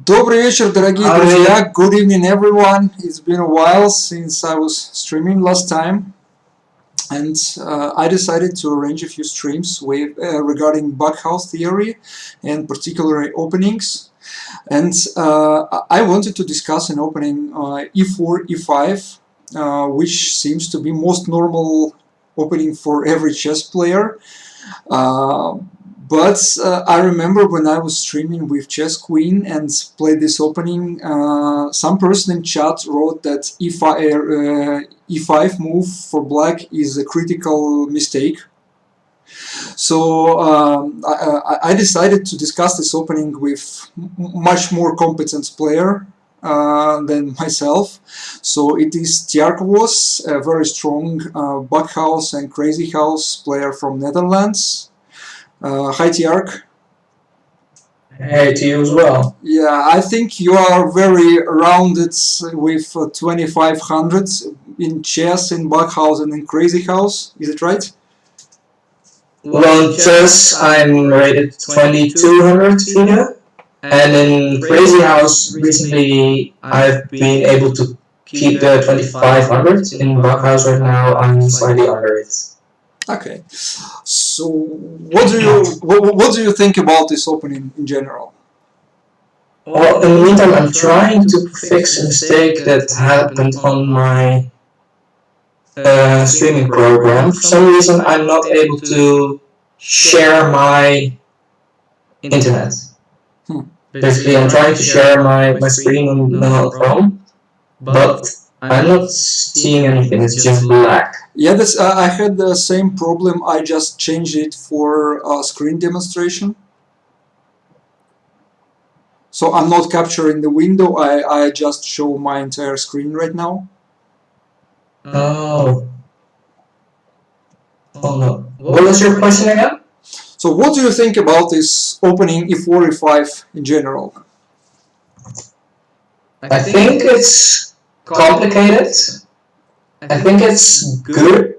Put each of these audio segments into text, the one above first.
Добрый вечер, дорогие друзья. Good evening, everyone. It's been a while since I was streaming last time, and I decided to arrange a few streams regarding bughouse theory and particularly openings. And I wanted to discuss an opening e4-e5, which seems to be most normal opening for every chess player. But I remember when I was streaming with Chess Queen and played this opening, some person in chat wrote that e5 move for black is a critical mistake. So I decided to discuss this opening with much more competent player than myself. So it is tjarkvos, a very strong bughouse and crazy house player from Netherlands. Hi Tjark. Hey to you as well. Yeah, I think you are very rounded with 2500 in chess, in bughouse and in crazy house. Is it right? Well, in chess I'm rated 2200 FIDE, and in crazy house recently I've been able to keep the 2500. In bughouse right now I'm slightly under it. Okay, so what do you think about this opening in general? Well, in the meantime, I'm trying to fix a mistake that happened on my streaming program. For some reason, I'm not able to share my internet. Basically, I'm trying to share my screen on Chrome, but I'm not seeing anything. It's just black. Yeah, I had the same problem. I just changed it for screen demonstration. So I'm not capturing the window. I just show my entire screen right now. Oh. Oh no. What was your question again? So what do you think about this opening e4, e5 in general? I think it's complicated. I think it's good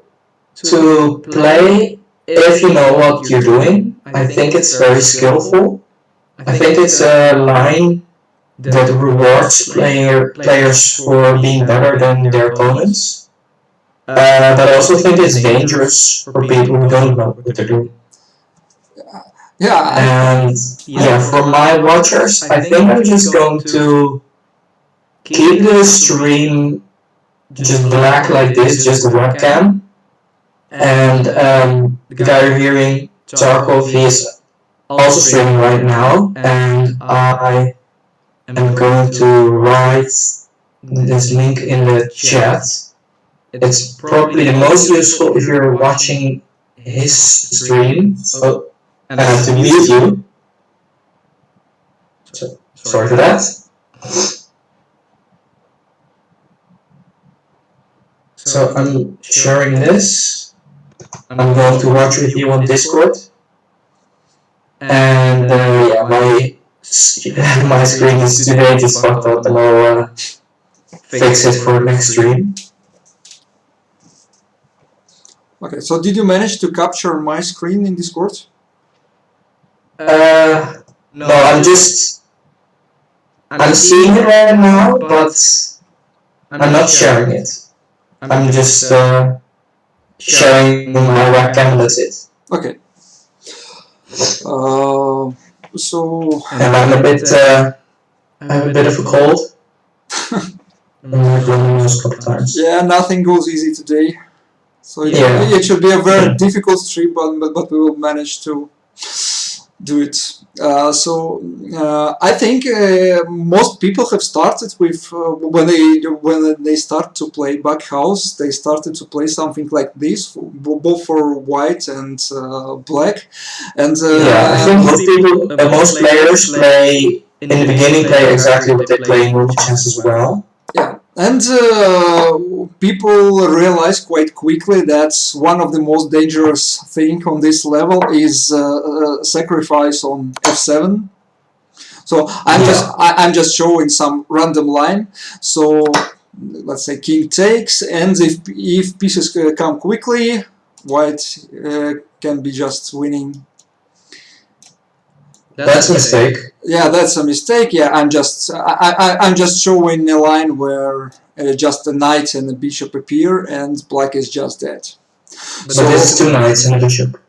to play if you know what you're doing. I think it's very skillful. I think it's a line that rewards players for being better than their opponents. But I also think it's dangerous for people who don't know what they're doing. Yeah. And yeah, for my watchers, I think I'm just going to keep the stream just black like this, just the webcam. And the guy you're hearing, Tjarkvos, he is also streaming right now, and I am going to write this link in the chat. It's probably the most useful if you're watching his stream. So I have to mute you. So, sorry for that. So I'm sharing this. I'm going to watch with you on Discord. And yeah, my screen is today just fucked up, and I'll fix it for next stream. Okay, so did you manage to capture my screen in Discord? No, I'm seeing it right now, but I'm not sharing it. I'm just sharing my webcam, and that's it. Okay. So and I'm a bit I have a bit of a cold. I've run the nose a couple times. Yeah, nothing goes easy today. So it should be a very difficult stream, but we will manage to do it. I think most people have started with when they start to play bughouse, they started to play something like this, both for white and black. And yeah, I think most players play in the beginning play exactly what they play in normal chess as well. Yeah, and people realize quite quickly that one of the most dangerous thing on this level is sacrifice on f7. So I'm just showing some random line. So let's say king takes, and if pieces come quickly, white can be just winning That's a mistake. Yeah, that's a mistake. Yeah, I'm just showing a line where just a knight and a bishop appear, and black is just dead. But this is two knights and a bishop.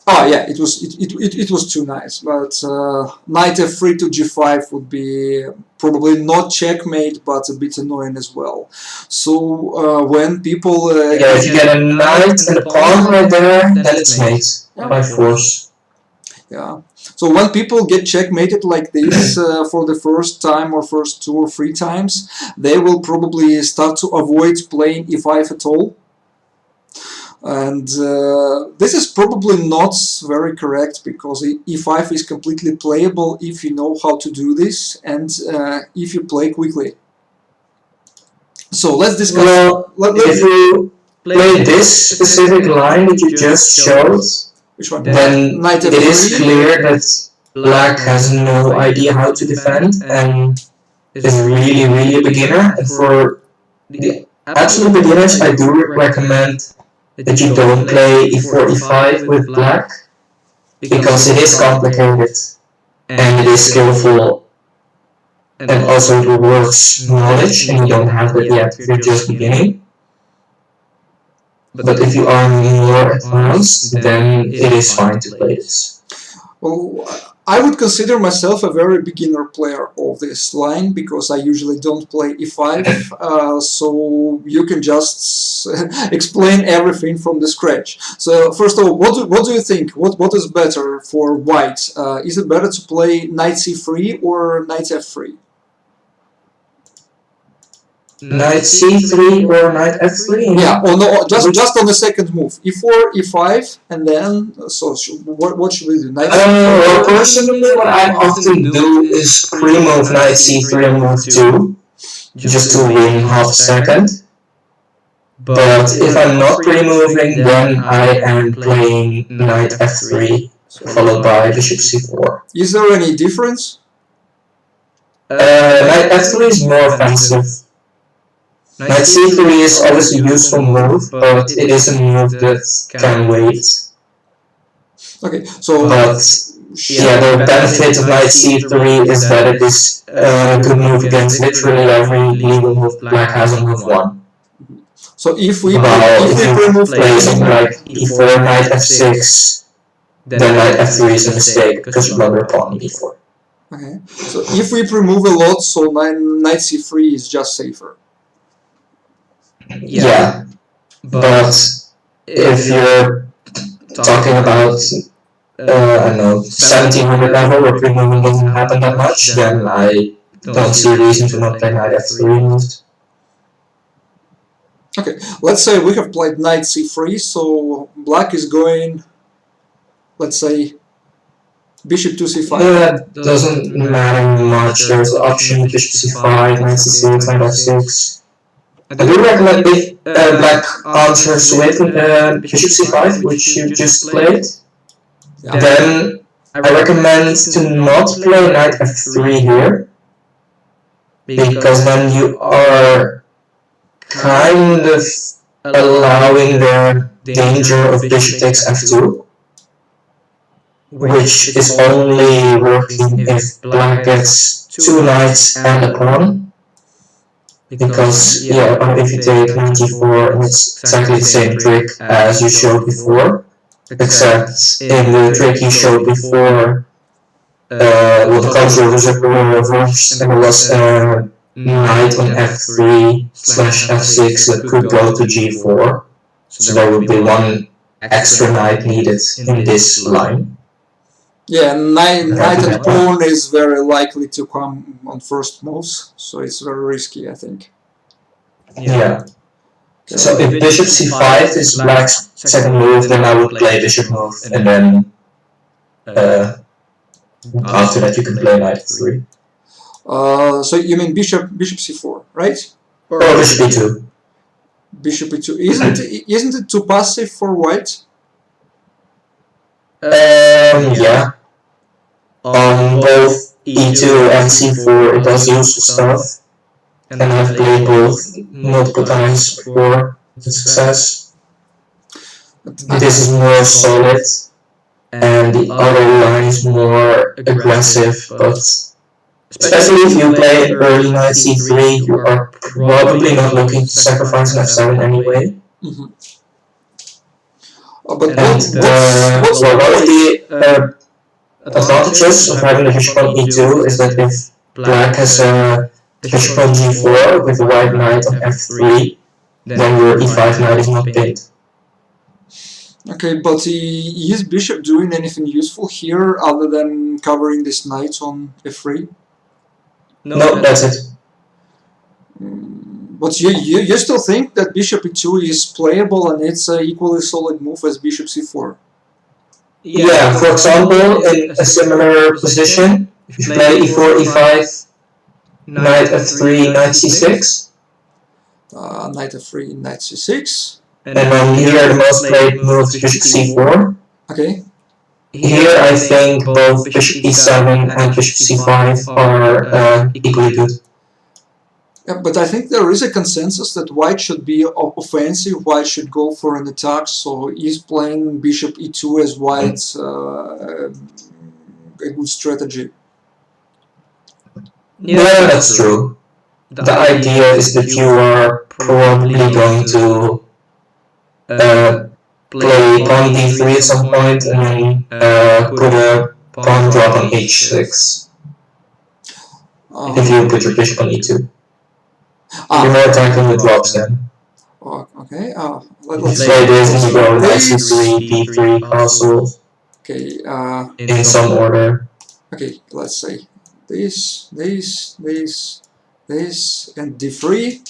Oh yeah, it was too nice, but knight f3 to g5 would be probably not checkmate, but a bit annoying as well. So when people yeah, if you get a knight and a pawn right there, then it's mate by force. Yeah. So when people get checkmated like this for the first time or first 2 or 3 times, they will probably start to avoid playing e5 at all. And this is probably not very correct, because e5 is completely playable if you know how to do this and if you play quickly. So let's discuss. Well, if you play this specific line that you just showed, which one? Then it is clear that black has no idea how to defend and is really a beginner. And for the absolute beginners, I do recommend that you don't play e4-e5 with black, because it is complicated and it is skillful, and also it rewards knowledge, and you don't have that yet if you're just beginning. But if you are more advanced, then it is fine to play this. Well, I would consider myself a very beginner player of this line, because I usually don't play e5, so you can just explain everything from the scratch. So first of all, what do you think? What is better for white? Is it better to play knight c3 or knight f3? Knight c3 or knight f3? Yeah, just on the second move, e4, e5, and then so what should we do? Knight well, personally, what I often do is pre-move knight c3 and move 2, just to win half a second. But if I'm not pre-moving, then I am playing knight f3 followed by bishop c4. Is there any difference? Knight f3 is more offensive. Knight c3 is obviously a useful move, but it is a move that can wait. Okay, so but yeah, the benefit of knight c3 is that it is a good move against literally every legal move black has on move 1. So if we play something like e4, knight f6, then knight f3 is a mistake because you blunder pawn in e4. Okay, so if we pre-move a lot, so knight c3 is just safer. Yeah, but if you're talking about I don't know, 1700 level where pre-moving doesn't happen that much, then I don't see a reason to not play knight f3 moves. Okay, let's say we have played knight c3, so black is going, let's say, bishop to c5. That doesn't matter much. There's the option bishop c5, knight c6, knight f6. I do recommend if black answers with bishop c5, which you just played, then I recommend to not play knight f3 here, because then you are kind of allowing the danger of bishop takes f2, which is only working if black gets 2 knights and a pawn. Because, yeah, if you take knight g4, and it's exactly the same trick as you showed before, except in the trick you showed before, well, the controls were reversed, and there was a knight on f3 slash f6 that could go to g4, so there would be 1 extra knight needed in this line. Yeah, knight and pawn is very likely to come on first moves, so it's very risky, I think. Yeah. So if bishop c5 is black's second move, then I would play bishop move, and then after that you can play knight f3. So you mean bishop c4, right? Or bishop e2. Bishop e2. Isn't it too passive for white? Yeah. On both e2 and c4 it does useful stuff, and I've played both multiple times before with success. This is more solid, and the other line is more aggressive, but especially if you play an early knight c3, you are probably not looking to sacrifice an f7 anyway. Mm-hmm. But one of the advantages of having the bishop on e2 is that if black has a bishop on g4 with the white knight on f3, then your e5 knight is not pinned. Okay, but is bishop doing anything useful here other than covering this knight on f3? No, that's it. But you still think that bishop e2 is playable and it's an equally solid move as bishop c4? Yeah, for example, in a similar position, if you play e4, e5, knight f3, knight c6. Knight f3, knight c6. And then here the most played move is bishop c4. Okay. Here I think both bishop e7 and bishop c5 are equally good. Yeah, but I think there is a consensus that white should be offensive, white should go for an attack, so is playing bishop e2 as white's a good strategy. Yeah, that's true. The idea is that you are probably going to play pawn d3 at some point and then put a pawn drop on h6 if you put your bishop on e2. You're more attacking the drops then. Okay, let's play this and you go knight c3, d3, castle. Okay, in some order. Okay, let's say this, and d3.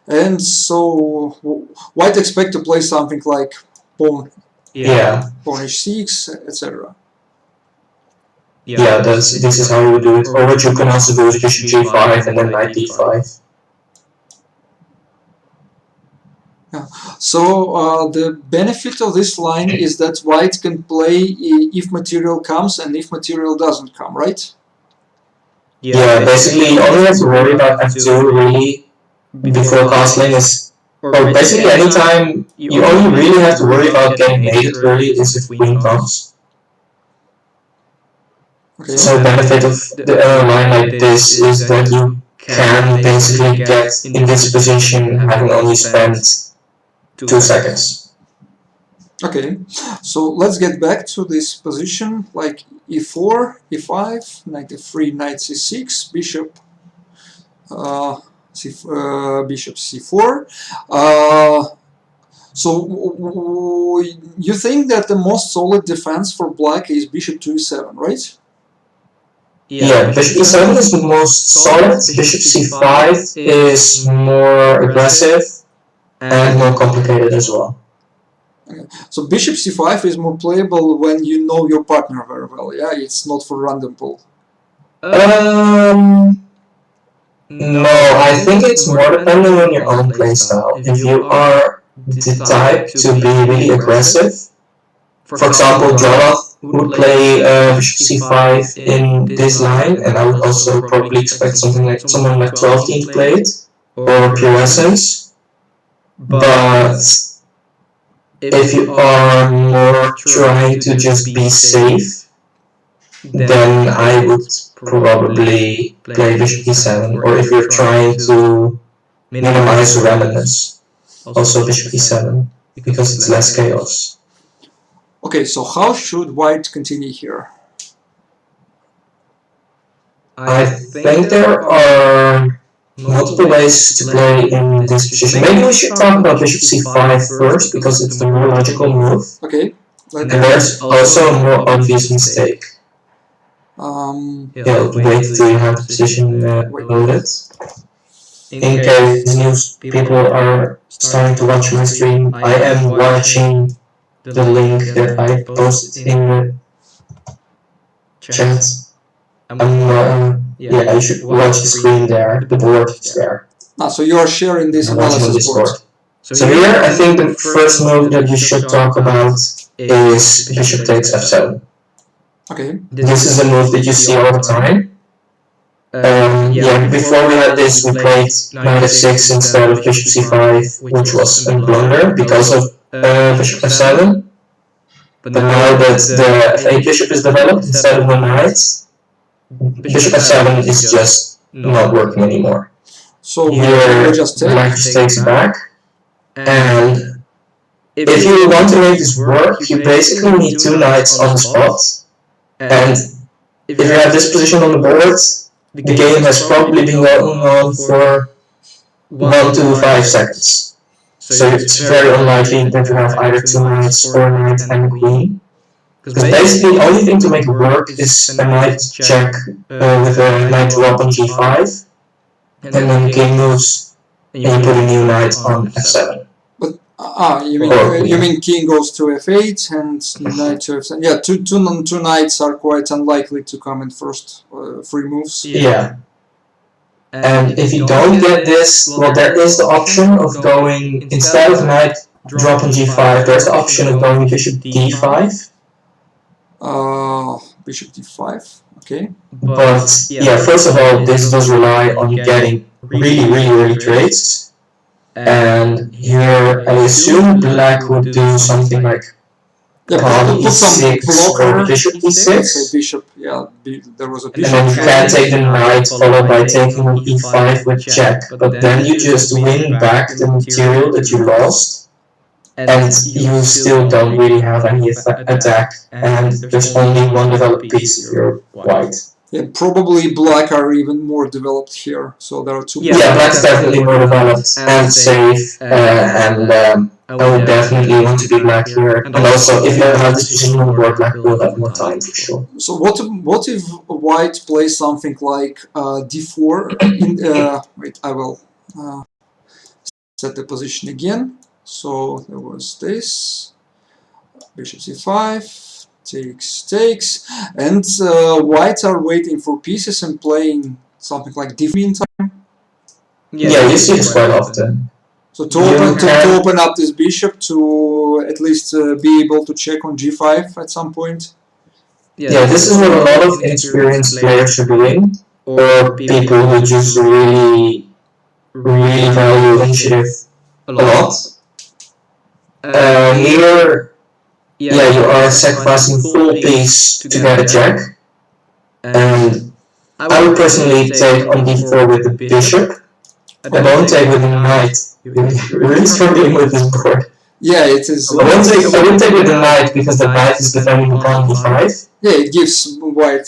And so white expect to play something like pawn h6, etc. Yeah, this is how you would do it. Or what you can also do is bishop g5 and then knight d5. Yeah. So the benefit of this line is that white can play if material comes and if material doesn't come, right? Yeah, basically you only have to worry about f2 really before castling is, or basically anytime you only really have to worry about getting mated early is if queen comes. Okay. So the benefit of the line like this is that you can basically get in this position having only spent 2 seconds. Okay, so let's get back to this position like e4, e5, knight f3, knight c6, bishop bishop c4. So you think that the most solid defense for black is bishop to e7, right? Yeah, bishop e7 is the most solid, bishop c5 is more aggressive and more complicated as well. Okay. So bishop c5 is more playable when you know your partner very well, yeah? It's not for random pull. No, I think it's more depending on your own playstyle. If you are the type to be really aggressive, for example, Joloth would play bishop c5 in this line, and I would also probably expect someone like 12 to play it, or Pure Essence. But if you are more trying to just be safe, then I would probably play bishop e7, or if you're trying to minimize randomness, also bishop e7, because it's less chaos. Okay, so how should white continue here? I think there are multiple ways to play in this position. Maybe we should talk about bishop c5 first, because it's the more logical move. Okay. And there's also a more obvious mistake. Yeah, wait till you have the position loaded. In case new people are starting to watch my stream, I am watching the link that I posted in the chat. Yeah, you should watch the screen there, the board is there. So you are sharing this analysis board. So here, I think the first move that you should talk about is bishop takes f7. Okay. This is a move that you see all the time. Yeah, before we had this, we played knight f6 instead of bishop c5, which was a blunder because of bishop f7. But now that the f8 bishop is developed instead of the knight, bishop f7 is just not working anymore. So here, we just take. black just takes back, and if you want to make this work, you basically need two knights on the spot, and if you have this position on the board, the game has probably been going on for 1 to 5 seconds. So it's very unlikely that you have either two knights or a knight and a queen. Because basically the only thing to make it work is a knight check with a knight drop on g5, and then the king moves and you put a new knight on f7. But you mean king goes to f8 and knight to f7? Yeah, two knights are quite unlikely to come in first 3 moves. Yeah. And if you don't get this, well, there is the option of going, instead of knight drop on g5, there's the option of going bishop d5. Bishop d5, okay. But yeah, first of all, this does rely on getting really early trades. And here I assume black would do something like pawn e6 or bishop e6. Bishop, yeah, there was a And bishop. then you can take the knight followed by taking e5 with check. But then you just win back the material that you lost, and you still don't really have any attack, and there's only one developed piece if you're white. Yeah, probably black are even more developed here, so there are two. Yeah, black's definitely more developed and safe, and I would definitely want to be black here. And also, if you have this position on the board, black will have more time for sure. So what if white plays something like d4? Wait, I will set the position again. So there was this, bishop c5, takes, and whites are waiting for pieces and playing something like d4 meantime. Yeah, you see this quite often. So to open up this bishop to at least be able to check on g5 at some point. Yeah, this is what a lot of inexperienced players are doing, or people who just really value initiative a lot. Here, yeah, you are sacrificing full piece to get a check, and I would personally take on d4 with the bishop. I don't take with the knight. You're really struggling with this board. Yeah, it is. I wouldn't take with the knight because the knight is defending the pawn d5. Yeah, it gives white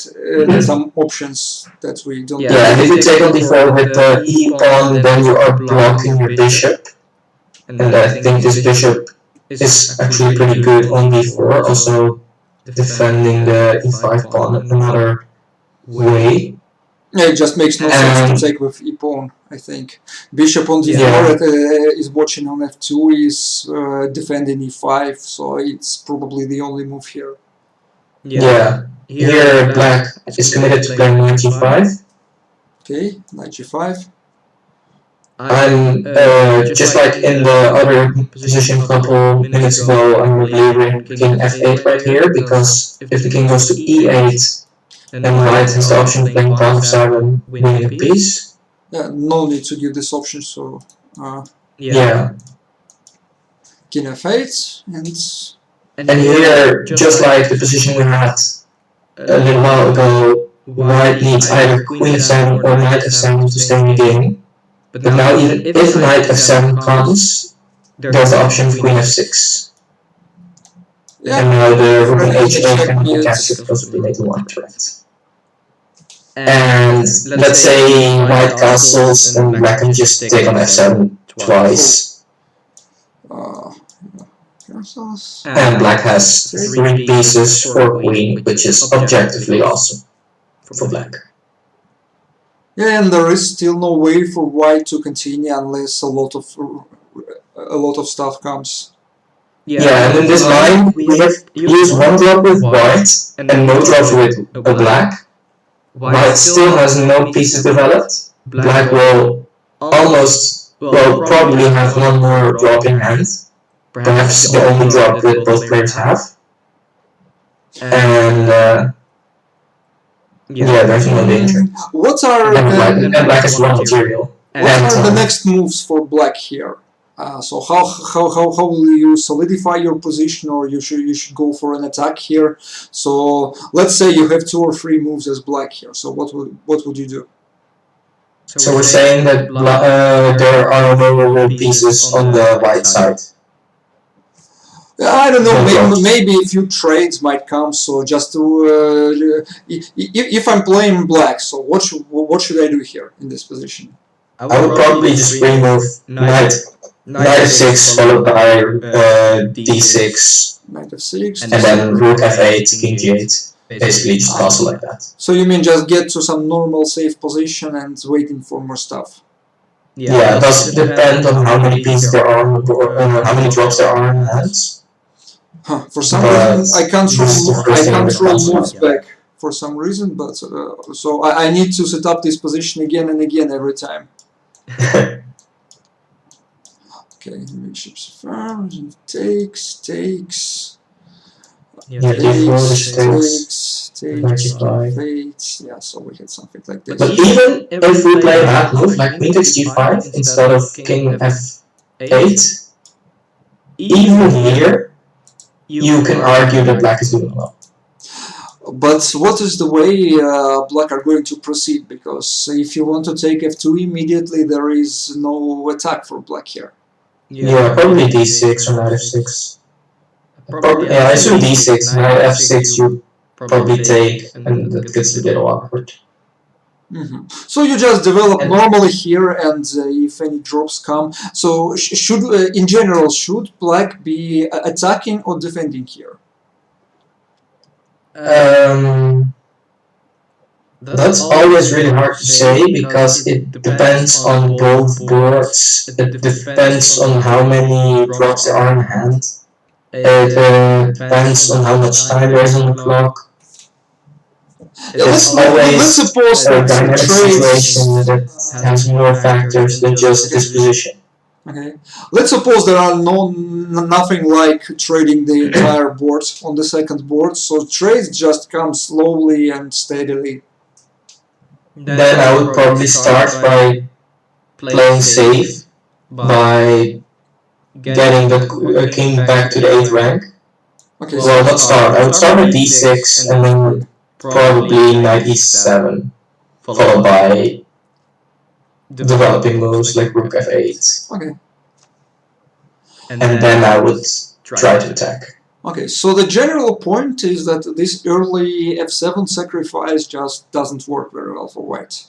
some options that we don't. Yeah, and if you take on d4 with the e pawn, then you are blocking your bishop, and I think this bishop is actually pretty good on d4, also defending the e5 pawn another way. Yeah, it just makes no sense to take with e pawn, I think. Bishop on d4 is watching on f2, is defending e5, so it's probably the only move here. Yeah, here black is committed to playing knight g5. Okay, knight g5. I'm just like in the other position a couple minutes ago, I'm maneuvering king f8 right here, because if the king goes to e8, then white has the option of playing pawn f7, winning a piece. Yeah, no need to give this option, so yeah. King f8, and here, just like the position we had a little while ago, white needs either queen f7 or knight f7 to stay in the game. But now even if knight f7 comes, there's the option of queen f6. yeah. And now the rook on h8 can be captured because we made the one threat. And let's say white castles, and black can just take on f7 twice. And black has 3 pieces for queen, which is objectively awesome for black. Yeah, and there is still no way for white to continue unless a lot of stuff comes. Yeah, and in this line we have used one drop with white and no drops with black. White still has no pieces developed. Black will probably have one more drop in hand. Perhaps the only drop that both players have. And yeah, there's no danger. What are and black is raw material. What are the next moves for black here? So how will you solidify your position, or you should go for an attack here? So let's say you have 2 or 3 moves as black here. So what would you do? So we're saying that there are no pieces on the white side. I don't know. Maybe a few trades might come. So just to if I'm playing black, so what should I do here in this position? I would probably just remove knight f6 followed by d6, Knight f6, and then rook f8, king g8. Basically just castle like that. So you mean just get to some normal safe position and waiting for more stuff? Yeah, it does depend on how many pieces there are on the board, how many drops there are in hands. Huh. For some reason, I can't roll moves back. For some reason, but so I need to set up this position again and again every time. Okay, bishop c5, takes. Yeah, takes, yeah, so we had something like this. But even if we play that move, like queen takes g5 instead of king f8, even here, you can argue that black is doing well. But what is the way black are going to proceed? Because if you want to take f2 immediately, there is no attack for black here. Yeah, probably d6 or knight f6. Probably, yeah, I assume d6, knight f6 you probably take, and that gets a bit awkward. So you just develop normally here, and if any drops come, so should in general should black be attacking or defending here? That's always really hard to say because it depends on both boards. It depends on how many drops there are in hand. It depends on how much time there is on the clock. It's always a dynamic situation that has more factors than just disposition. Okay. Let's suppose there are nothing like trading the entire board on the second board, so trades just come slowly and steadily. Then I would probably start by playing safe, by getting the king back to the 8th rank. Okay. Well, not start. I would start with d6 and then probably knight e7, followed by developing moves like rook f8. Okay. And then I would try to attack. Okay, so the general point is that this early f7 sacrifice just doesn't work very well for white.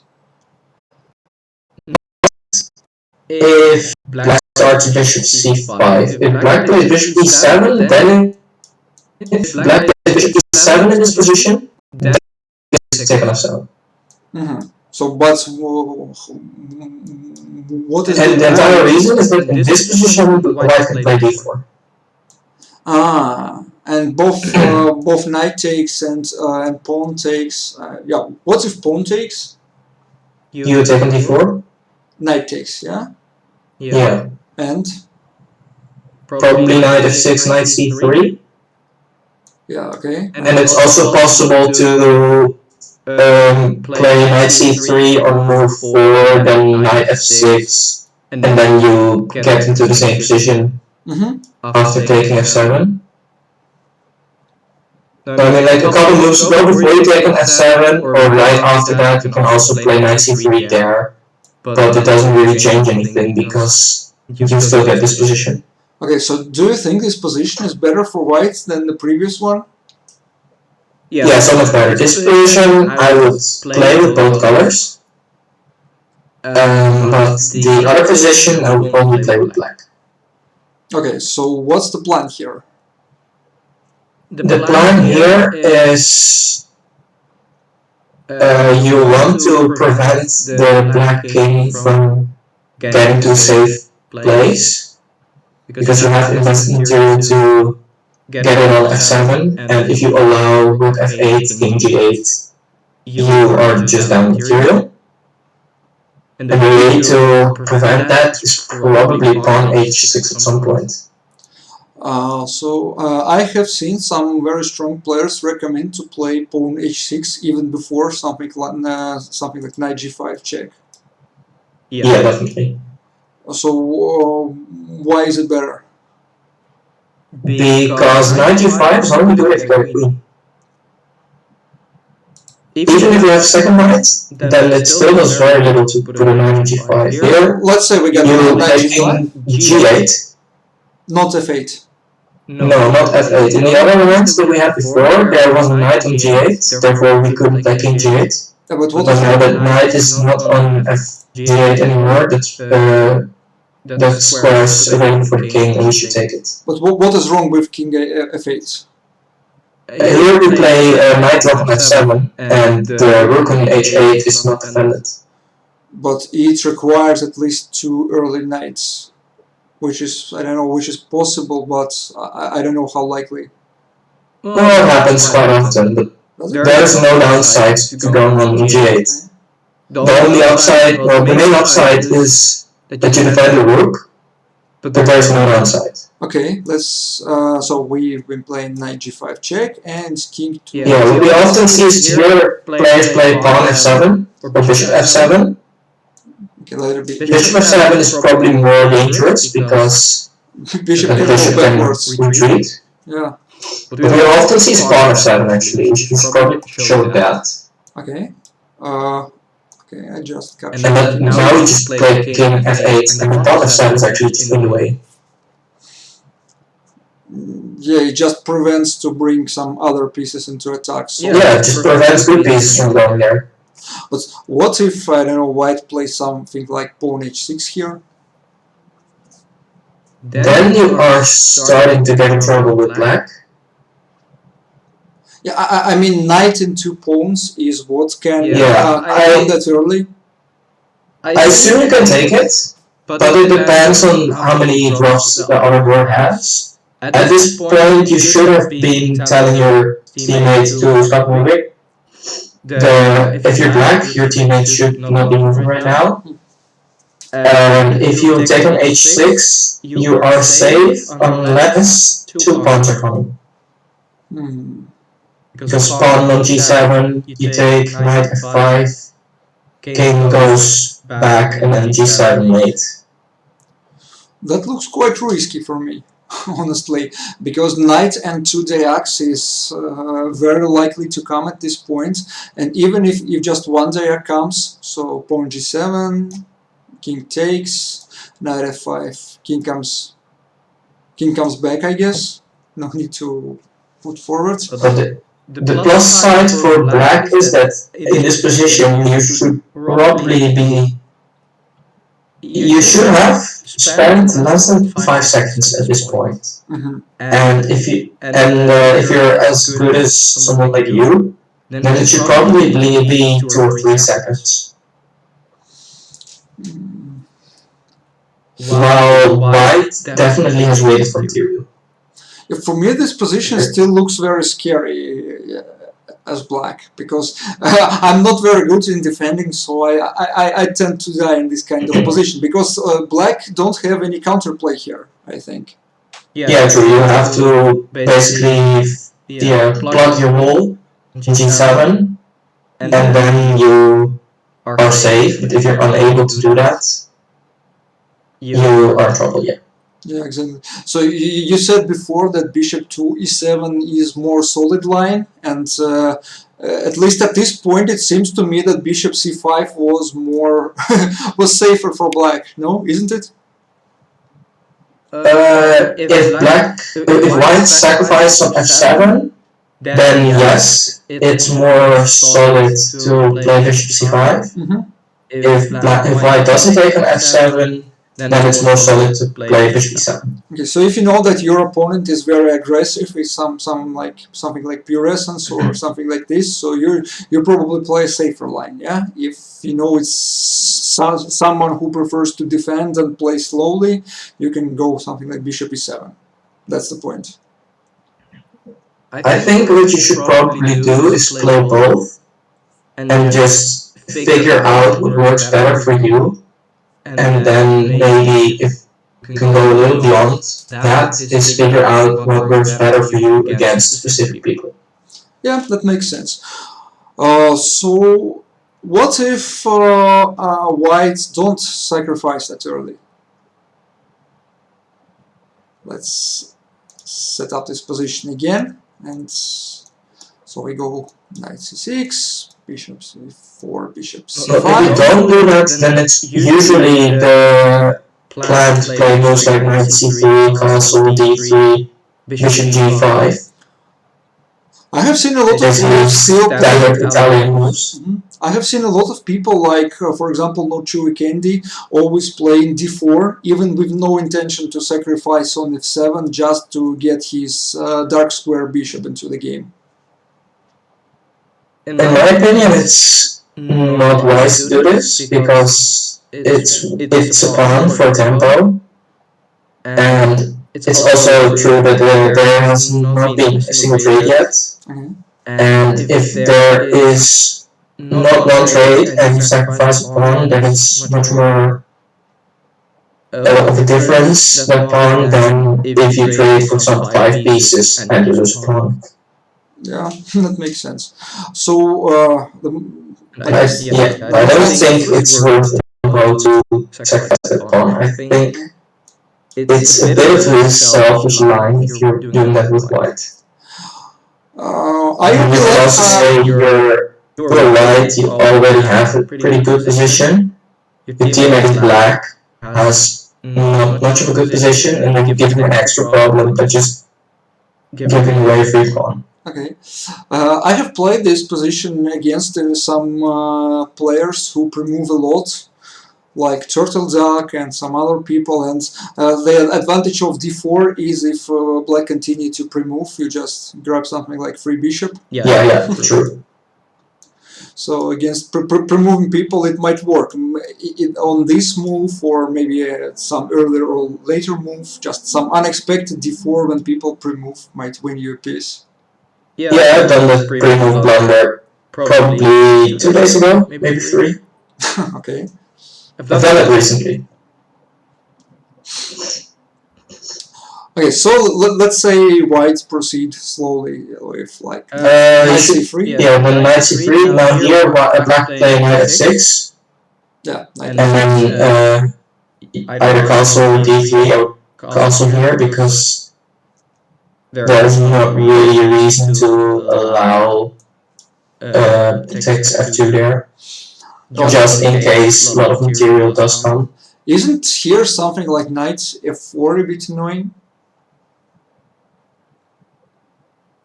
If black starts bishop c5, if black plays bishop e7, then if black plays bishop e7 in this position, then it's taken f7. So, but what is the entire reason is that in this position, white can play d4. And both knight takes and pawn takes. Yeah, what if pawn takes? You take on d4? Knight takes, yeah? Yeah. And? Probably knight f6, knight c3. Yeah, okay. And it's also possible to play knight c3 on move 4, then knight f6, and then you get into the same position after taking f7. So I mean, like a couple moves to go before you take on f7, or right after that, you can also play knight c3 there, but it doesn't really change anything because you still get this position. Okay, so do you think this position is better for white than the previous one? Yeah, so much better. This position I would play with both colors, but the other position I would only play with black. Okay, so what's the plan here? The plan here is you want to prevent the black king from getting to a safe place, because you have invested material to get it on f7, and if you allow rook f8, king g8, you are just down material. And the way to prevent that is probably pawn h6 at some point. I have seen some very strong players recommend to play pawn h6 even before something like knight g5 check. Yeah, definitely. So why is it better? Because knight g5 is only good if you get a queen. Even if you have second knight, then it still does very little to put a knight on g5. Here, let's say we get you're knight taking g5, g8. not f8. No, not f8. In the other rounds that we had before, there was a knight on g8, therefore we couldn't play king g8. Yeah, but But now that knight is not on g8 anymore, that square is available for the king, and we should take it. But what is wrong with king f8? Here we play knight drop on f7, and the rook on h8 is not defended. But it requires at least 2 early knights, which is, I don't know, which is possible, but I don't know how likely. Well, it happens quite often, but there's no downside to going on g8. The only upside, well, the main upside is that you defend the rook, but there's no downside. Okay, let's. So we've been playing knight g5 check and king to. Yeah, what we often see is here players play pawn f7 or bishop f7. Okay, let it be. Bishop f7 is probably more dangerous because bishop the bishop can retreat. Yeah. But we often see pawn f7 actually. You should probably show that. Okay. Okay, I just captured. And then now we just play king f8, and the pawn f7 is actually just in the way. Yeah, it just prevents to bring some other pieces into attack. So yeah, it just prevents good pieces from going there. But what if, I don't know, white plays something like pawn h6 here? Then you are starting to get in trouble with black. Yeah, I mean, knight and 2 pawns is what can I that early. I assume you can take it, but it depends on how many drops the other board has. At this point, you should have been telling your teammates to stop moving. If you're black, your teammates should not be moving right now. And if you take on h6, you are safe unless 2 pawns are coming. Because pawn on g7, you take knight f5, king goes back, and then g7 mate. That looks quite risky for me, honestly, because knight and 2 diacs is very likely to come at this point, and even if just 1 diac comes, so pawn g7, king takes, knight f5, king comes back, I guess. No need to put forward. But the plus side for black is that in this position you should probably be. You should have spent less than 5 seconds at this point. And if you're as good as someone like you, then it should probably be 2 or 3 seconds. While white definitely has waited for material. For me, this position still looks very scary as black, because I'm not very good in defending, so I tend to die in this kind of position, because black don't have any counterplay here, I think. Yeah, true. You have to basically plug your wall in g7, and then you are safe. But if you're unable to do that, you are in trouble. Yeah. Yeah, exactly. So you said before that bishop to e7 is more solid line, and at least at this point it seems to me that bishop c5 was more was safer for black. No, isn't it? If white sacrifices some f7, then yes, it's more solid to play bishop c5. If white doesn't take on f7, then it's more solid to play bishop e7. Okay, so if you know that your opponent is very aggressive with something like pure essence or something like this, so you probably play a safer line, yeah. If you know it's someone who prefers to defend and play slowly, you can go something like bishop e7. That's the point. I think what you should probably do is play both and just figure out what works better for you. And then maybe if you can go a little beyond that, is figure out what works better for you against specific people. Yeah, that makes sense. So what if whites don't sacrifice that early? let's set up this position again, and so we go knight c6, bishop c4, bishop So if c5. you don't do that, then it's usually the plan to play moves like knight c3, castle d3, bishop g5. I have seen a lot of This people is still standard Italian moves. I have seen a lot of people, like for example Nochu Candy, always playing d4 even with no intention to sacrifice on f7 just to get his dark square bishop into the game. In my opinion, it's not wise to do this because it's a pawn for tempo, and it's also true that there has not been a single trade yet. And if there is not one trade and you sacrifice a pawn, then it's much more of a difference, that pawn, than if you trade, for example, 5 pieces and you lose a pawn. Yeah, that makes sense. So, I don't think it's worth it to sacrifice that pawn. I think it's a bit of a selfish line if you're doing that with white. I You could also say you're white, you already have a pretty good position. Your teammate in black has not much of a good position, and then you give him an extra problem by just giving away a free pawn. Okay, I have played this position against some players who pre-move a lot, like Turtle Duck and some other people, and the advantage of d4 is if black continue to pre-move, you just grab something like free bishop. Yeah, true. So against pre-moving people it might work. On this move, or maybe some earlier or later move, just some unexpected d4 when people pre-move might win you a piece. Yeah, I've done that pre-move blunder probably 2 days ago, maybe 3. Okay. I've done it recently. Okay, so let's say white proceed slowly with like knight c3. Yeah, when knight c3, now here black playing knight f6. Yeah, and then either castle d3 or castle here, because there's not really a reason to allow takes f2 there, just in case a lot of material does come. Isn't here something like knight f4 a bit annoying?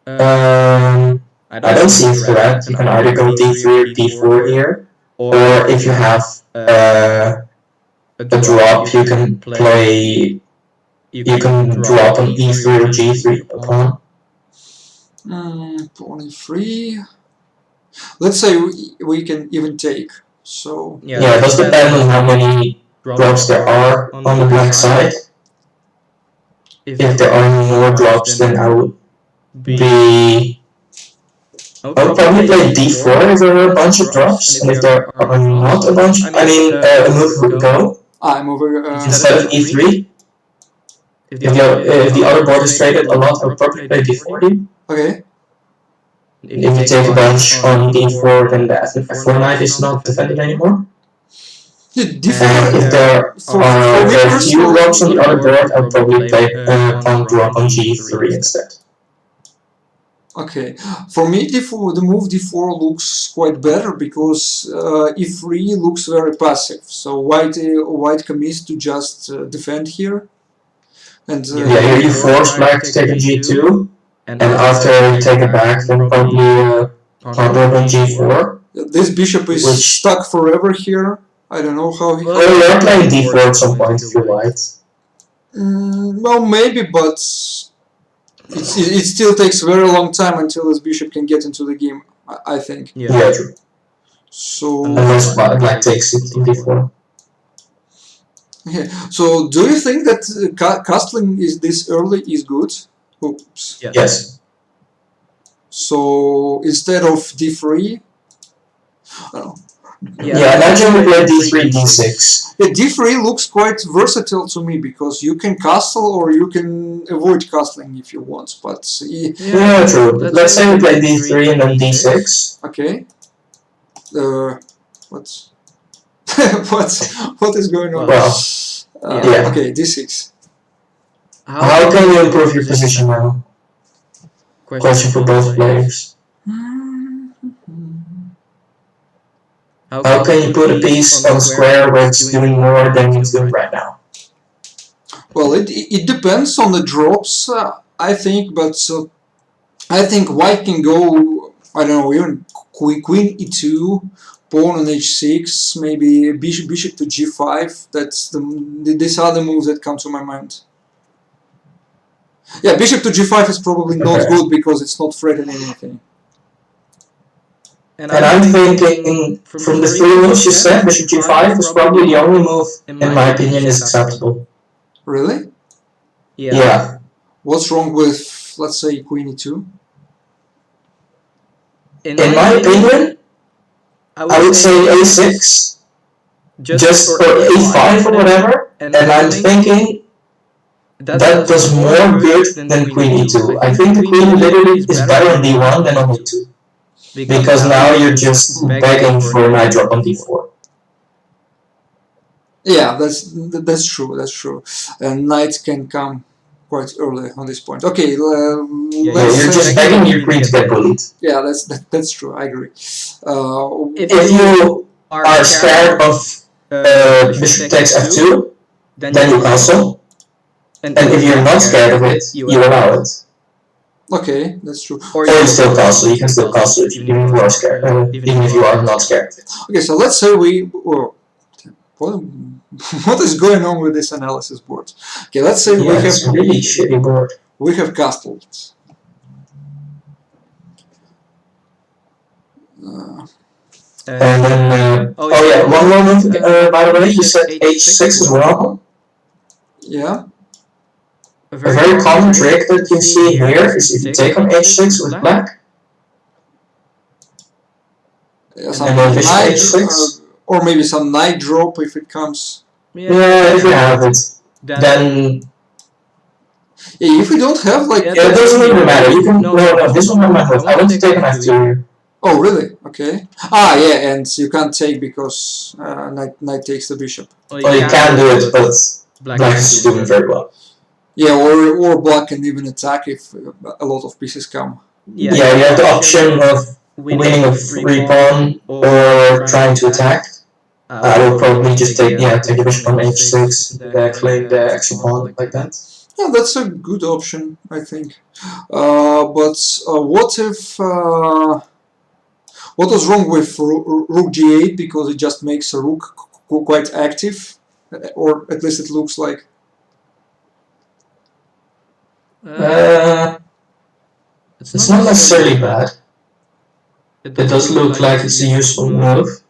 I don't see a threat. You can either go d3 or d4 here, or if you have a drop, you can play. You can drop an e3 or g3 pawn. Pawn e3. Let's say we can even take. So yeah, it does depend on how many drops there are on the black side. If there are more drops, then I would probably play d4 if there are a bunch of drops, and if there are not a bunch, a move would go. I'm over Instead of e3. If the other board is traded a lot, I would probably play d4 here. Okay. If you take a bunch on d4, then the f4 knight is not defended anymore. And if there are very few drops on the other board, I would probably play pawn drop on g3 instead. Okay, for me the move d4 looks quite better because e3 looks very passive. So white commits to just defend here. And yeah, here you force black to take a g2, and after you take it back, then probably pawn drop on g4. This bishop is stuck forever here. I don't know how he... Well, you're playing d4 at some point if you're white. Well, maybe, but it still takes a very long time until this bishop can get into the game, I think. Yeah, true. So... Unless black takes it in d4. Yeah. So, do you think that castling is this early is good? Oops. Yes. So, instead of d3... Yeah, imagine we play d3, d6. Yeah, d3 looks quite versatile to me because you can castle or you can avoid castling if you want. But yeah, true. Let's say we play d3 and then d6. Okay. What's what is going on? Well, yeah. Okay, d6. How can you improve your position now? Question for both players. How can you put a piece on a square where it's doing more than it's doing right now? Well, it depends on the drops, I think, but I think white can go, I don't know, even queen e2, pawn on h6, maybe bishop to g5. That's these are the moves that come to my mind. Yeah, bishop to g5 is probably not good because it's not threatening anything. And I'm thinking, from the three moves you said, bishop g5 is probably the only move, in my opinion, is acceptable. Really? Yeah. What's wrong with, let's say, queen e2? In my opinion, I would say a6, just or a5 or whatever, and I'm thinking that does more good than queen e2. I think the queen literally is better on d1 than on e2, because now you're just begging for a knight drop on d4. Yeah, that's true. That's true. And knight can come quite early on this point. Okay, You're just begging your queen to get bullied. Yeah, that's true. I agree. If you are scared of bishop takes f2, then you castle. And if you're not scared of it, you allow it. Okay, that's true. Or you still castle. You can still castle even if you are scared, even if you are not scared of it. Okay, so let's say what is going on with this analysis board? Okay, let's say we have it's a really shitty board. We have castled. And then, oh yeah, one more move, by the way, you said h6 as well. Yeah. A very common trick that you see here is if you take on h6 with black, and then bishop h6, or maybe some knight drop if it comes. Yeah, if you have it, then. Yeah, if we don't have like. Yeah, it doesn't even matter. You can no, this one have my move. I want to take an f2 here. Oh really? Okay. Ah yeah, and you can't take because knight takes the bishop. Well, you can do it, but black is doing very well. Yeah, or black can even attack if a lot of pieces come. Yeah, you have the option of winning a free pawn or trying to attack. I will probably just take the bishop on h6, claim the extra pawn like that. Yeah, that's a good option, I think. But what if what was wrong with rook g8 because it just makes a rook quite active, or at least it looks like. It's not necessarily bad. It does look like it's a useful move.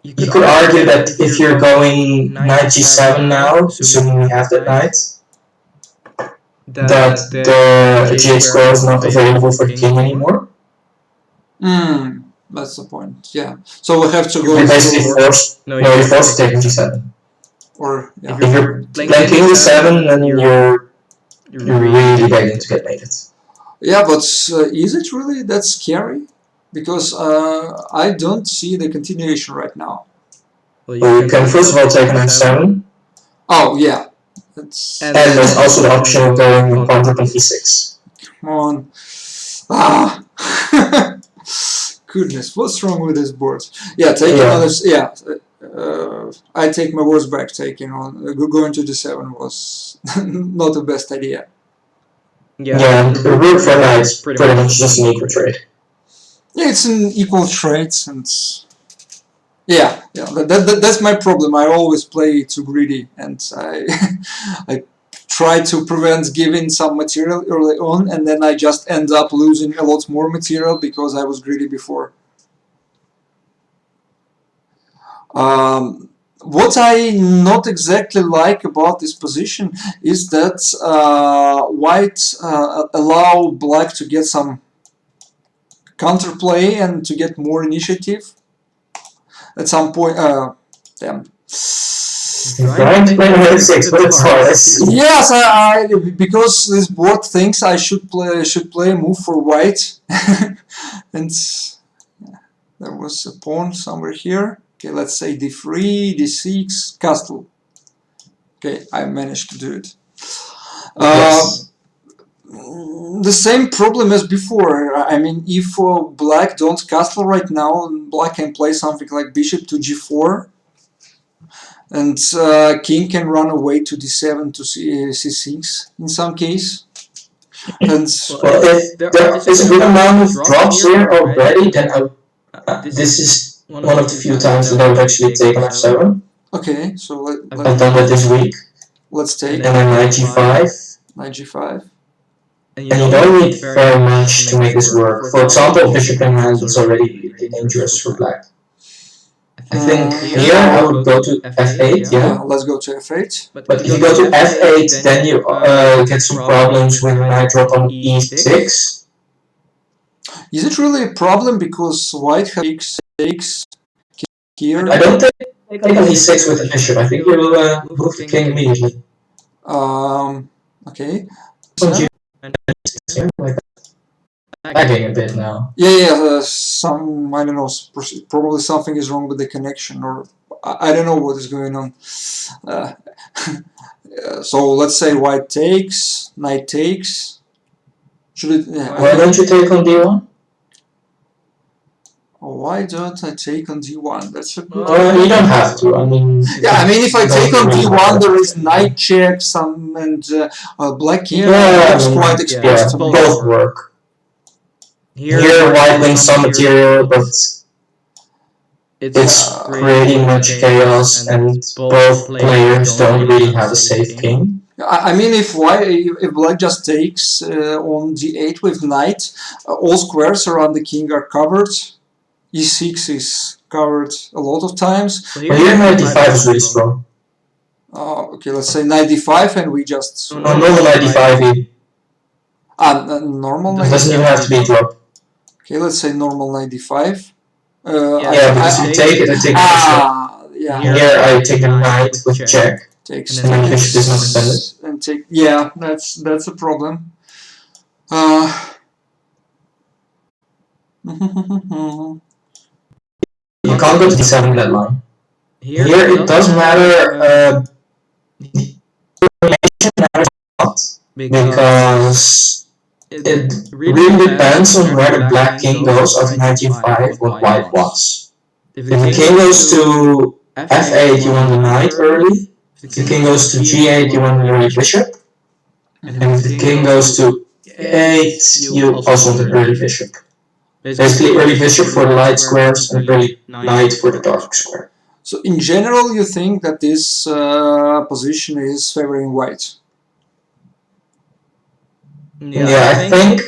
You could argue that if you're going knight g7 now, assuming we have that knight, that the g8 square is not available for the king anymore. That's the point. Yeah. So we have to go. You're basically forced. No, you're forced to take g7. Or yeah. If you're playing king g7, then you're really begging to get mated. Yeah, but is it really that scary? Because I don't see the continuation right now. Well, you can first of all take an f7. Oh yeah. And there's also the option of going pawn drop on e6. Come on. Goodness, what's wrong with this board? Yeah, take another. Yeah, I take my words back. Taking on going to d7 was not the best idea. Yeah, the rook for knight is pretty much just an equal trade. Yeah, it's an equal trade, and yeah, that's my problem. I always play too greedy, and I try to prevent giving some material early on, and then I just end up losing a lot more material because I was greedy before. What I not exactly like about this position is that white allow black to get some counterplay and to get more initiative. At some point, damn. Yes, because this board thinks I should play a move for white, and there was a pawn somewhere here. Okay, let's say d3, d6, castle. Okay, I managed to do it. Yes. The same problem as before. I mean, if black don't castle right now, black can play something like bishop to g4, and king can run away to d7 to c6 in some case. And Well, if there is a good amount of drops here already, then this is one of the few times that I would actually take on f7. okay, so I've done that this week. let's take And then knight g5. knight g5. And you don't need very much to make this work. For example, bishop in hand is already really dangerous for black. I think here I would go to f8, yeah. Let's go to f8. But if you go to f8, then you get some problems with knight drop on e6. Is it really a problem because white has takes here? I don't take on e6 with the bishop. I think you'll move the king immediately. Okay. Like lagging a bit now. Yeah. Some, I don't know. Probably something is wrong with the connection, or I don't know what is going on. So let's say white takes, knight takes. Should it? Why don't you take on d1? Why don't I take on d1? That's a good. You don't have to. I mean. Yeah, I mean, if I take on d1, there is knight check, and black king. It's quite exposed to me. Both work. Here, white wins some material, but it's pretty much chaos, and both players don't really have a safe king. I mean, if black just takes on d8 with knight, all squares around the king are covered. e6 is covered a lot of times. But here knight d5 is really strong. Okay, let's say knight d5 and we just... normal knight d5 normal knight d5. Doesn't even have to be dropped. Okay, let's say normal knight d5. Because you take it, I take the bishop. Yeah. Here I take a knight with check. Takes and then the bishop is not defended. And take, yeah, that's a problem. You can't go to d7 that line. Here it does matter. Because it really depends on where the black king goes after knight g5 what white wants. If the king goes to f8, you want the knight early. If the king goes to g8, you want the early bishop. And if the king goes to e8, you also want an early bishop. Basically, early bishop for the light squares and early knight for the dark square. So, in general, you think that this position is favoring white? Yeah, I think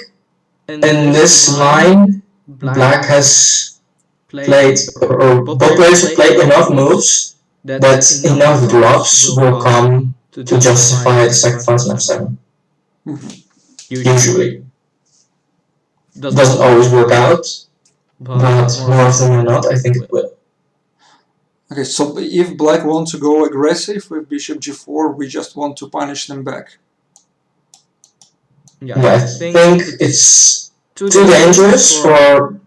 in this line, black has played, or both players have played enough moves that enough drops will come to justify the sacrifice on f7. Usually. Doesn't always work out, but more often than not, I think it will. Okay, so if black wants to go aggressive with bishop g4, we just want to punish them back. Yeah, I think it's too dangerous for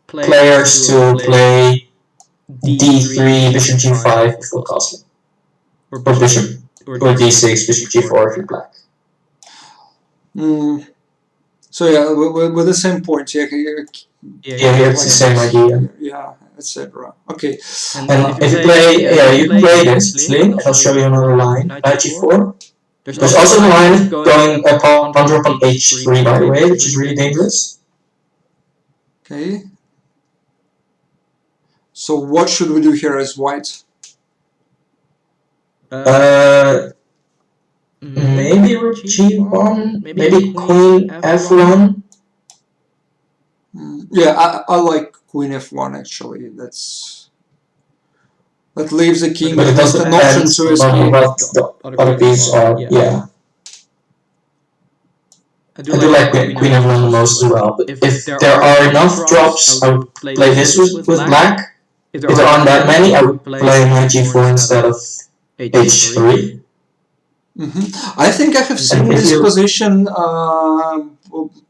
players to play d3, bishop g5 before castling. Or d6, bishop g4 if you're black. So yeah, with the same point, here it's the same idea. Yeah, etc. Okay. And if you play, you can play this, and I'll show you another line, knight g4. There's also a line going pawn drop on h3, by the way, which is really dangerous. Okay. So what should we do here as white? Maybe rook g1, maybe queen f1. Yeah, I like queen f1 actually. That leaves the king with an option to escape. But the other pieces are, yeah. I do like queen f1 the most as well. But if there are enough drops, I would play this with black. If there aren't that many, I would play knight g4 instead of h3. I think I have seen this position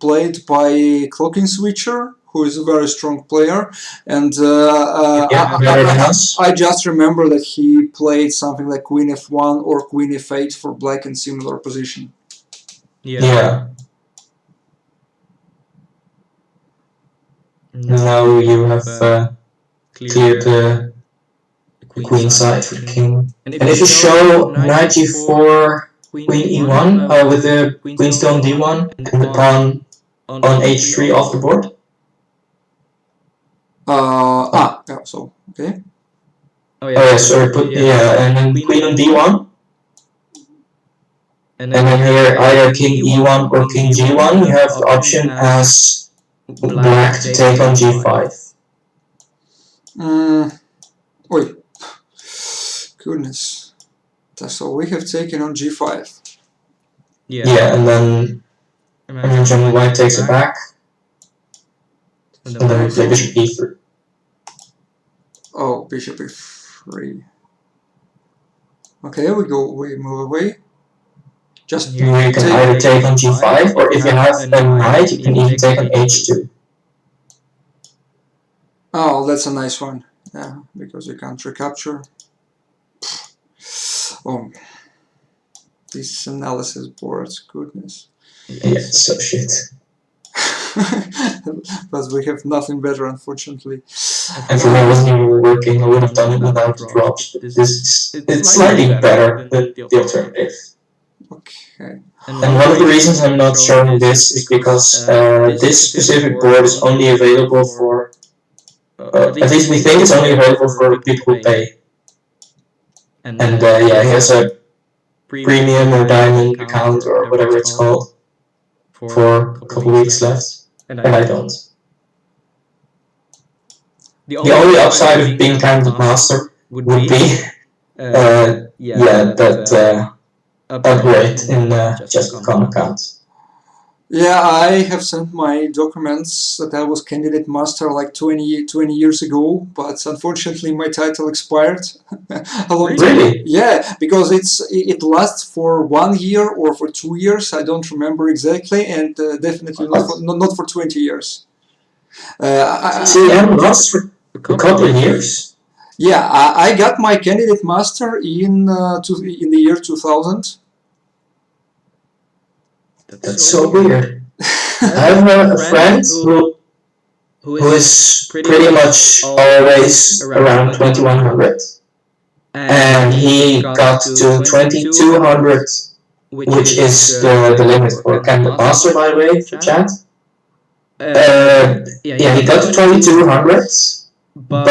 played by Clocking Switcher, who is a very strong player, and I just remember that he played something like queen f1 or queen f8 for black in similar position. Yeah. Now you have cleared the queen side for the king. And if you show knight g4, queen e1 with the queen still on d1 and the pawn on h3 off the board. Yeah, so, okay. Oh yeah, sorry, and then queen on d1. And then here either king e1 or king g1, you have the option as black to take on g5. Wait. Goodness. So we have taken on g5. Yeah, and then imagine white takes it back. And then we play bishop e3. Oh, bishop e3. Okay, we move away. Just you can either take on g5, or if you have a knight, you can even take on h2. Oh, that's a nice one. Yeah, because you can't recapture. Oh, this analysis boards, goodness. Yeah, so shit. But we have nothing better, unfortunately. And for me, it wasn't even working. I would have done it without the drops. But it's slightly better than the alternative. Okay. And one of the reasons I'm not showing this is because this specific board is only available for, at least we think it's only available for people who pay. And yeah, he has a premium or diamond account or whatever it's called for a couple weeks left, and I don't. The only upside of being kind of master would be, that upgrade in just.com account. Yeah, I have sent my documents that I was candidate master like 20 years ago, but unfortunately my title expired a long time. Really? Yeah, because it lasts for 1 year or for 2 years, I don't remember exactly, and definitely not for 20 years. CM lasts for a couple of years? Yeah, I got my candidate master in the year 2000. That's so weird. I have a friend who is pretty much always around 2100, and he got to 2200, which is the limit for candidate master, by the way, for chat. Yeah, he got to 2200, but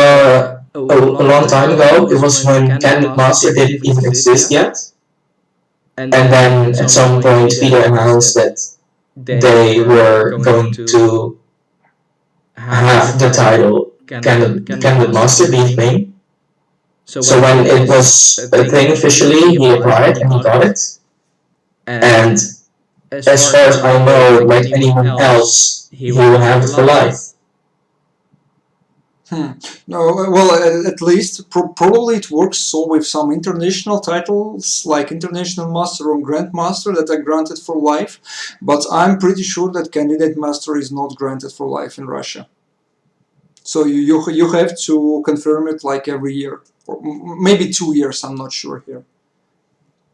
a long time ago, it was when candidate master didn't even exist yet. And then at some point, FIDE announced that they were going to have the title candidate master be a thing. So when it was a thing officially, he applied and he got it. And as far as I know, like anyone else, he will have it for life. No, well, at least probably it works so with some international titles like International Master or Grandmaster that are granted for life, but I'm pretty sure that Candidate Master is not granted for life in Russia. So you have to confirm it like every year, or maybe 2 years. I'm not sure here.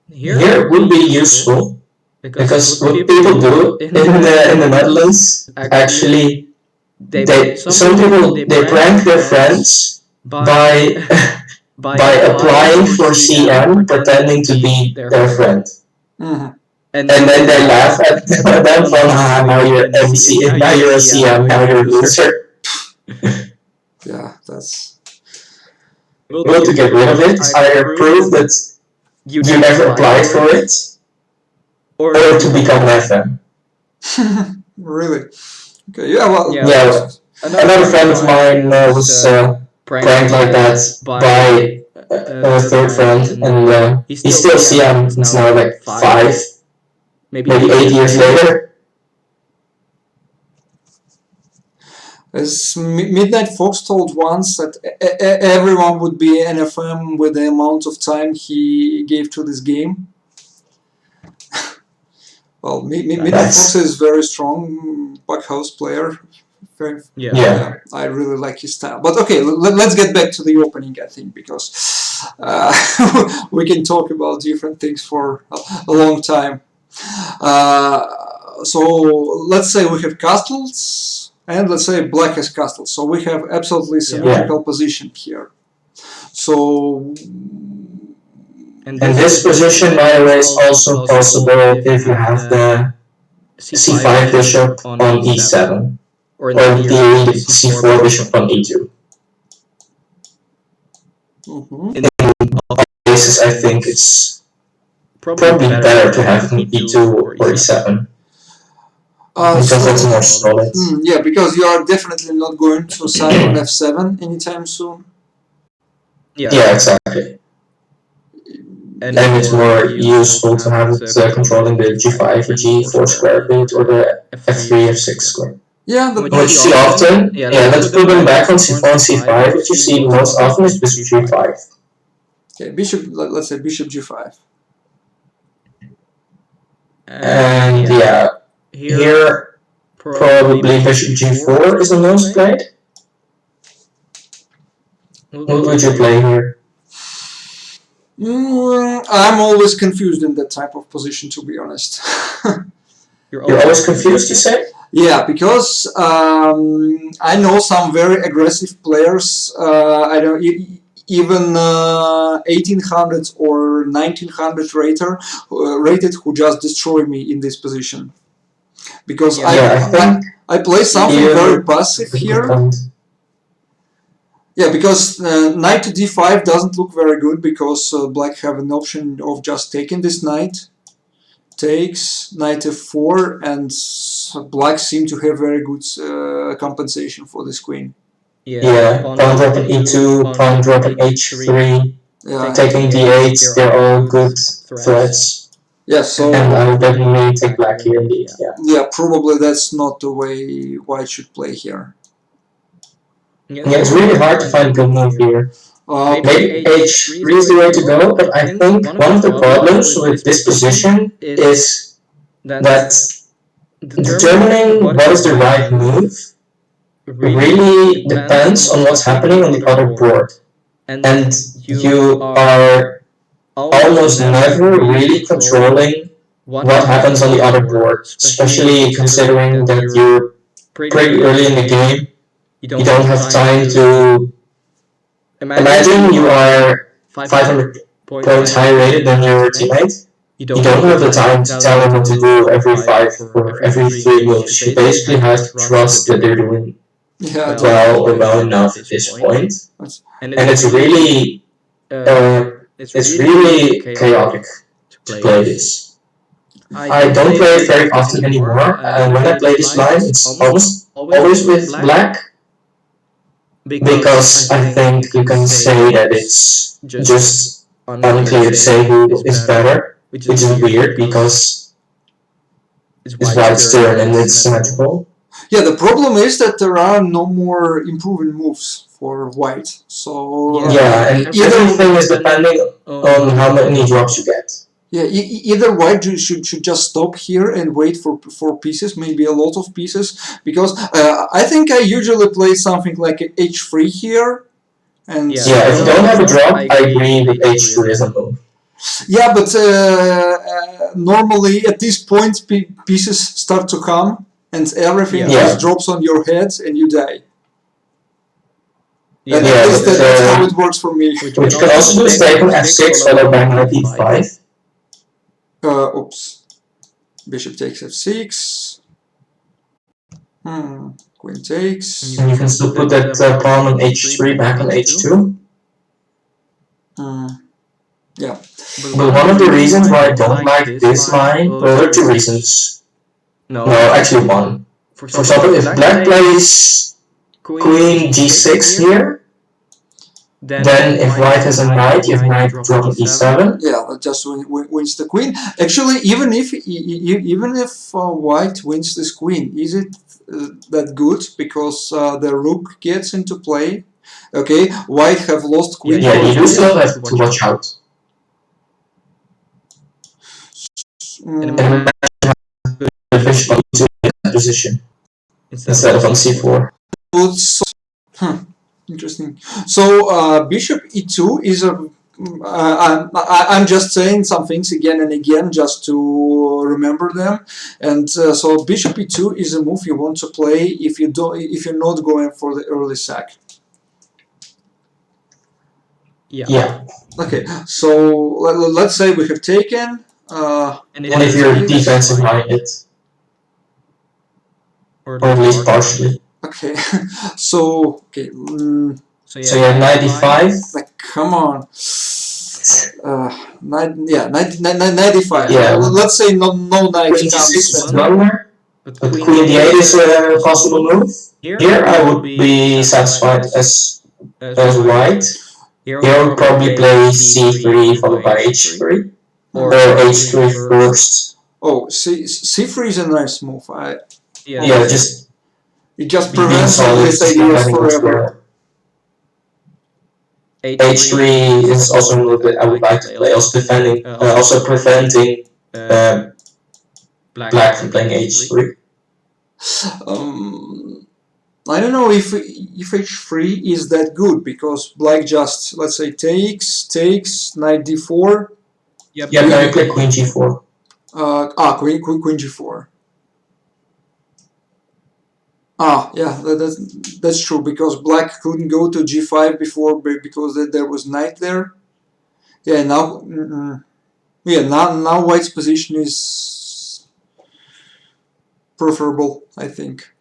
Here it would be useful because what people do in the Netherlands actually. Some people prank their friends by applying for CM, pretending to be their friend, and then they laugh at them from now you're a CM, now you're a loser. Yeah, that's. Well, to get rid of it, either prove that you never applied for it, or to become an FM. Really? Okay. Yeah. Well. Yeah. Another friend of mine was pranked like that by a third friend, and he's still CM. It's now like 5, maybe 8 years later. As Midnight Fox told once that everyone would be an FM with the amount of time he gave to this game. Well, Midnight Fox is very strong bughouse player. Yeah, I really like his style. But okay, let's get back to the opening, I think, because we can talk about different things for a long time. So let's say we have castles, and let's say black has castles. So we have absolutely symmetrical position here. So, and this position, by the way, is also possible if you have the c5 bishop on e7, or the c4 bishop on e2. In all cases, I think it's probably better to have e2 or e7. Because that's more solid. Yeah, because you are definitely not going to sign on f7 anytime soon. Yeah, exactly. And it's more useful to have it controlling the g5 or g4 square bit or the f3, f6 square. Yeah, what you see often, let's put them back on c4 and c5. What you see most often is bishop g5. Okay, bishop, let's say bishop g5. And yeah, here probably bishop g4 is the most played. What would you play here? I'm always confused in that type of position, to be honest. You're always confused, you say? Yeah, because I know some very aggressive players. I don't even 1800 or 1900 rated who just destroy me in this position. Because I play something very passive here. Yeah, because knight to d5 doesn't look very good because black have an option of just taking this knight. Takes, knight f4, and black seem to have very good compensation for this queen. Yeah, pawn drop in e2, pawn drop in h3, taking d8, they're all good threats. Yeah, so and I would definitely take black here indeed. Yeah, probably that's not the way white should play here. Yeah, it's really hard to find a good move here. Maybe h3 is the way to go, but I think one of the problems with this position is that determining what is the right move really depends on what's happening on the other board. And you are almost never really controlling what happens on the other board, especially considering that you're pretty early in the game. You don't have time to imagine you are 500 points higher rated than your teammate. You don't have the time to tell them what to do every 5 or every 3 moves. You basically have to trust that they're doing well or well enough at this point. And it's really chaotic to play this. I don't play it very often anymore, and when I play this line, it's almost always with black, because I think you can say that it's just unclear to say who is better, which is weird because it's white's turn and it's symmetrical. Yeah, the problem is that there are no more improving moves for white. So yeah, and everything is depending on how many drops you get. Yeah, either white should just stop here and wait for pieces, maybe a lot of pieces, because I think I usually play something like h3 here. And yeah, if you don't have a drop, I agree with h3 as a move. Yeah, but normally at this point pieces start to come and everything just drops on your head and you die. And that's how it works for me. Which you can also do is take on f6 followed by knight e5. Oops. Bishop takes f6. Queen takes. And you can still put that pawn on h3 back on h2. Yeah. But one of the reasons why I don't like this line, well, there are 2 reasons. No, actually one. For example, if black plays queen g6 here, then if white has a knight, you have knight drop on e7. Yeah, that just wins the queen. Actually, even if white wins this queen, is it that good? Because the rook gets into play. Okay, white have lost queen. Yeah, you do still have to watch out. And the bishop on e2 in that position instead of on c4. Interesting. So bishop e2 is a I'm just saying some things again and again just to remember them. And so bishop e2 is a move you want to play if you're not going for the early sack. Yeah. Okay, so let's say we have taken. And if you're defensive minded, or at least partially. Okay, so okay. So you have 95. Like, come on. 95. Yeah. Let's say no knight. Queen d6 is lower, but queen d8 is a possible move. Here I would be satisfied as white. Here I would probably play c3 followed by h3, or h3 first. Oh, c3 is a nice move. Yeah, just it just prevents this ideas forever. h3 is also a move that I would like to play, also preventing black from playing h3. I don't know if h3 is that good, because black just, let's say, takes knight d4. Yeah, now you play queen g4. Queen g4. Yeah, that's true, because black couldn't go to g5 before because there was knight there. Yeah, now now white's position is preferable, I think.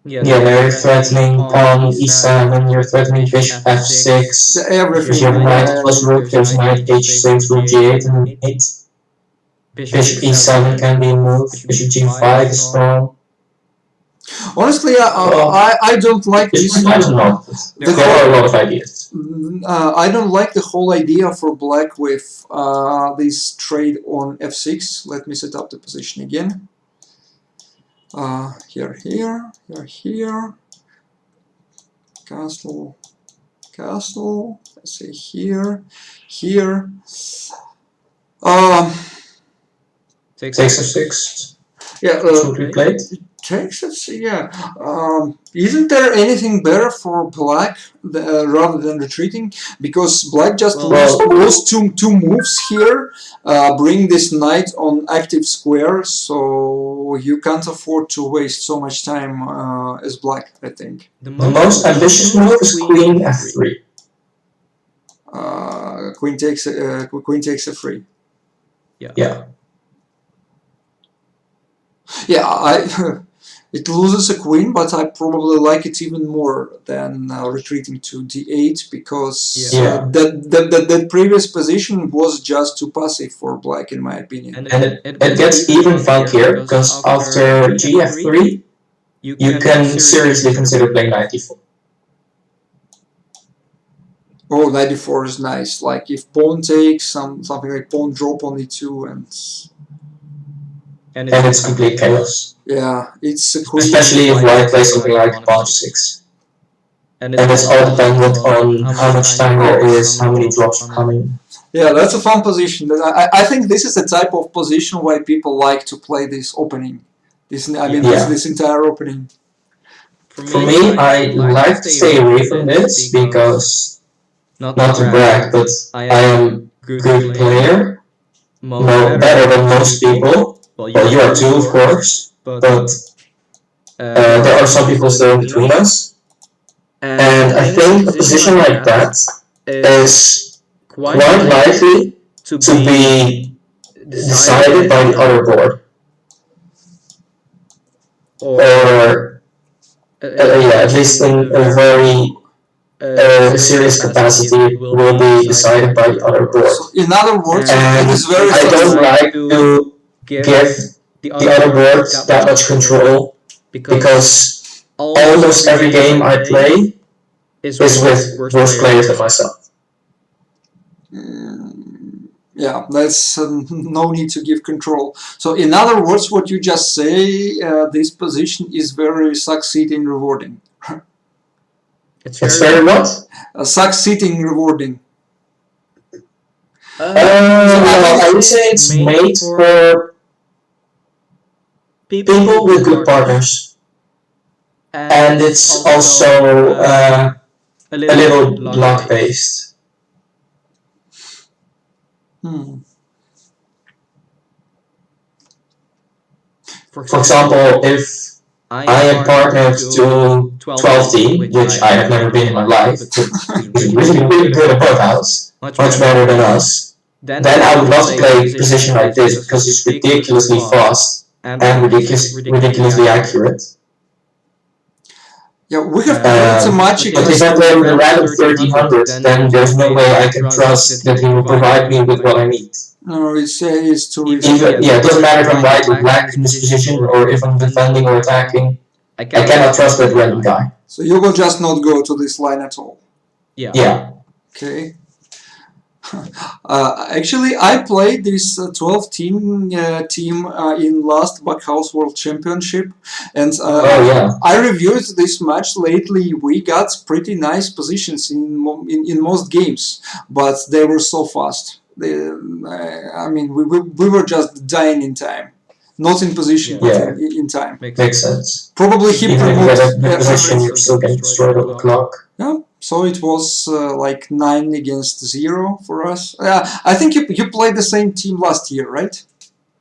Yeah, now you're threatening pawn e7, you're threatening bishop f6. Everything. You have knight plus rook, there's knight h6, rook g8, and 8. Bishop e7 can be moved, bishop g5 is strong. Honestly, I don't like this. There are a lot of ideas. I don't like the whole idea for black with this trade on f6. Let me set up the position again. Here, castle, let's say here. Takes f6. Yeah, played. Takes it, yeah. Isn't there anything better for black rather than retreating? Because black just lost two moves here, bring this knight on active square, so you can't afford to waste so much time as black, I think. The most ambitious move is queen f3. Queen takes f3. Yeah. Yeah, it loses a queen, but I probably like it even more than retreating to d8, because that previous position was just too passive for black, in my opinion. And it gets even funkier, because after gf3, you can seriously consider playing knight d4. Oh, knight d4 is nice. Like if pawn takes, something like pawn drop on e2, and it's complete chaos. Yeah, it's a queen. Especially if white plays something like pawn 6. And it's all dependent on how much time there is, how many drops are coming. Yeah, that's a fun position. I think this is the type of position why people like to play this opening. This entire opening. For me, I like to stay away from this because, not to brag, but I am a good player. Better than most people. Well, you are too, of course, but there are some people still in between us. And I think a position like that is quite likely to be decided by the other board. Or, at least in a very serious capacity, will be decided by the other board. So in other words, and it is very I don't like to give the other board that much control, because almost every game I play is with worse players than myself. Yeah, that's no need to give control. So in other words, what you just say, this position is very succeeding rewarding. It's very what? Succeeding rewarding. I would say it's made for people with good partners. And it's also a little luck based. Hmm. For example, if I am partnered to 12 team, which I have never been in my life, but is really, really good at bughouse, much better than us, then I would love to play a position like this because it's ridiculously fast and ridiculously accurate. Yeah, we have played so much But if against. I play with a random 1300, then there's no way I can trust that he will provide me with what I need. No, it's too risky. Even, yeah, it doesn't matter if I'm white or black in this position, or if I'm defending or attacking. I cannot trust that random guy. So you will just not go to this line at all. Yeah. Okay. Actually, I played this 12 team in last Bughouse World Championship, and I reviewed this match lately. We got pretty nice positions in most games, but they were so fast. I mean, we were just dying in time, not in position, but in time. Makes sense. Probably he Even if you get a position, you're still getting destroyed on the clock. Yeah, so it was like 9 against 0 for us. I think you played the same team last year, right?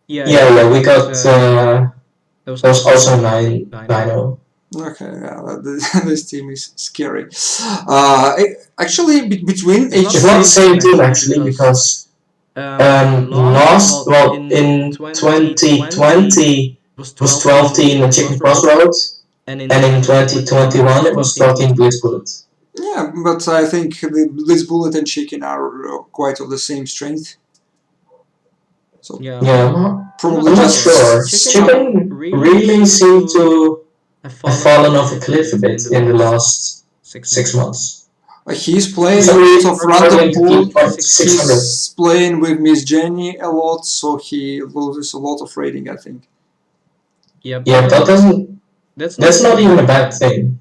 Yeah, we got. It was also 9-0. Okay, yeah, this team is scary. Actually, between It's not the same team actually because in 2020 was 12 team and Chicken Crossroads, and in 2021 it was 12 team Blitz Bullet. Yeah, but I think the Blitz Bullet and Chicken are quite of the same strength. So probably I'm not sure. Chicken really seemed to have fallen off a cliff a bit in the last 6 months. He's playing a lot of random pool. He's playing with Miss Jenny a lot, so he loses a lot of rating, I think. Yeah, that's not even a bad thing.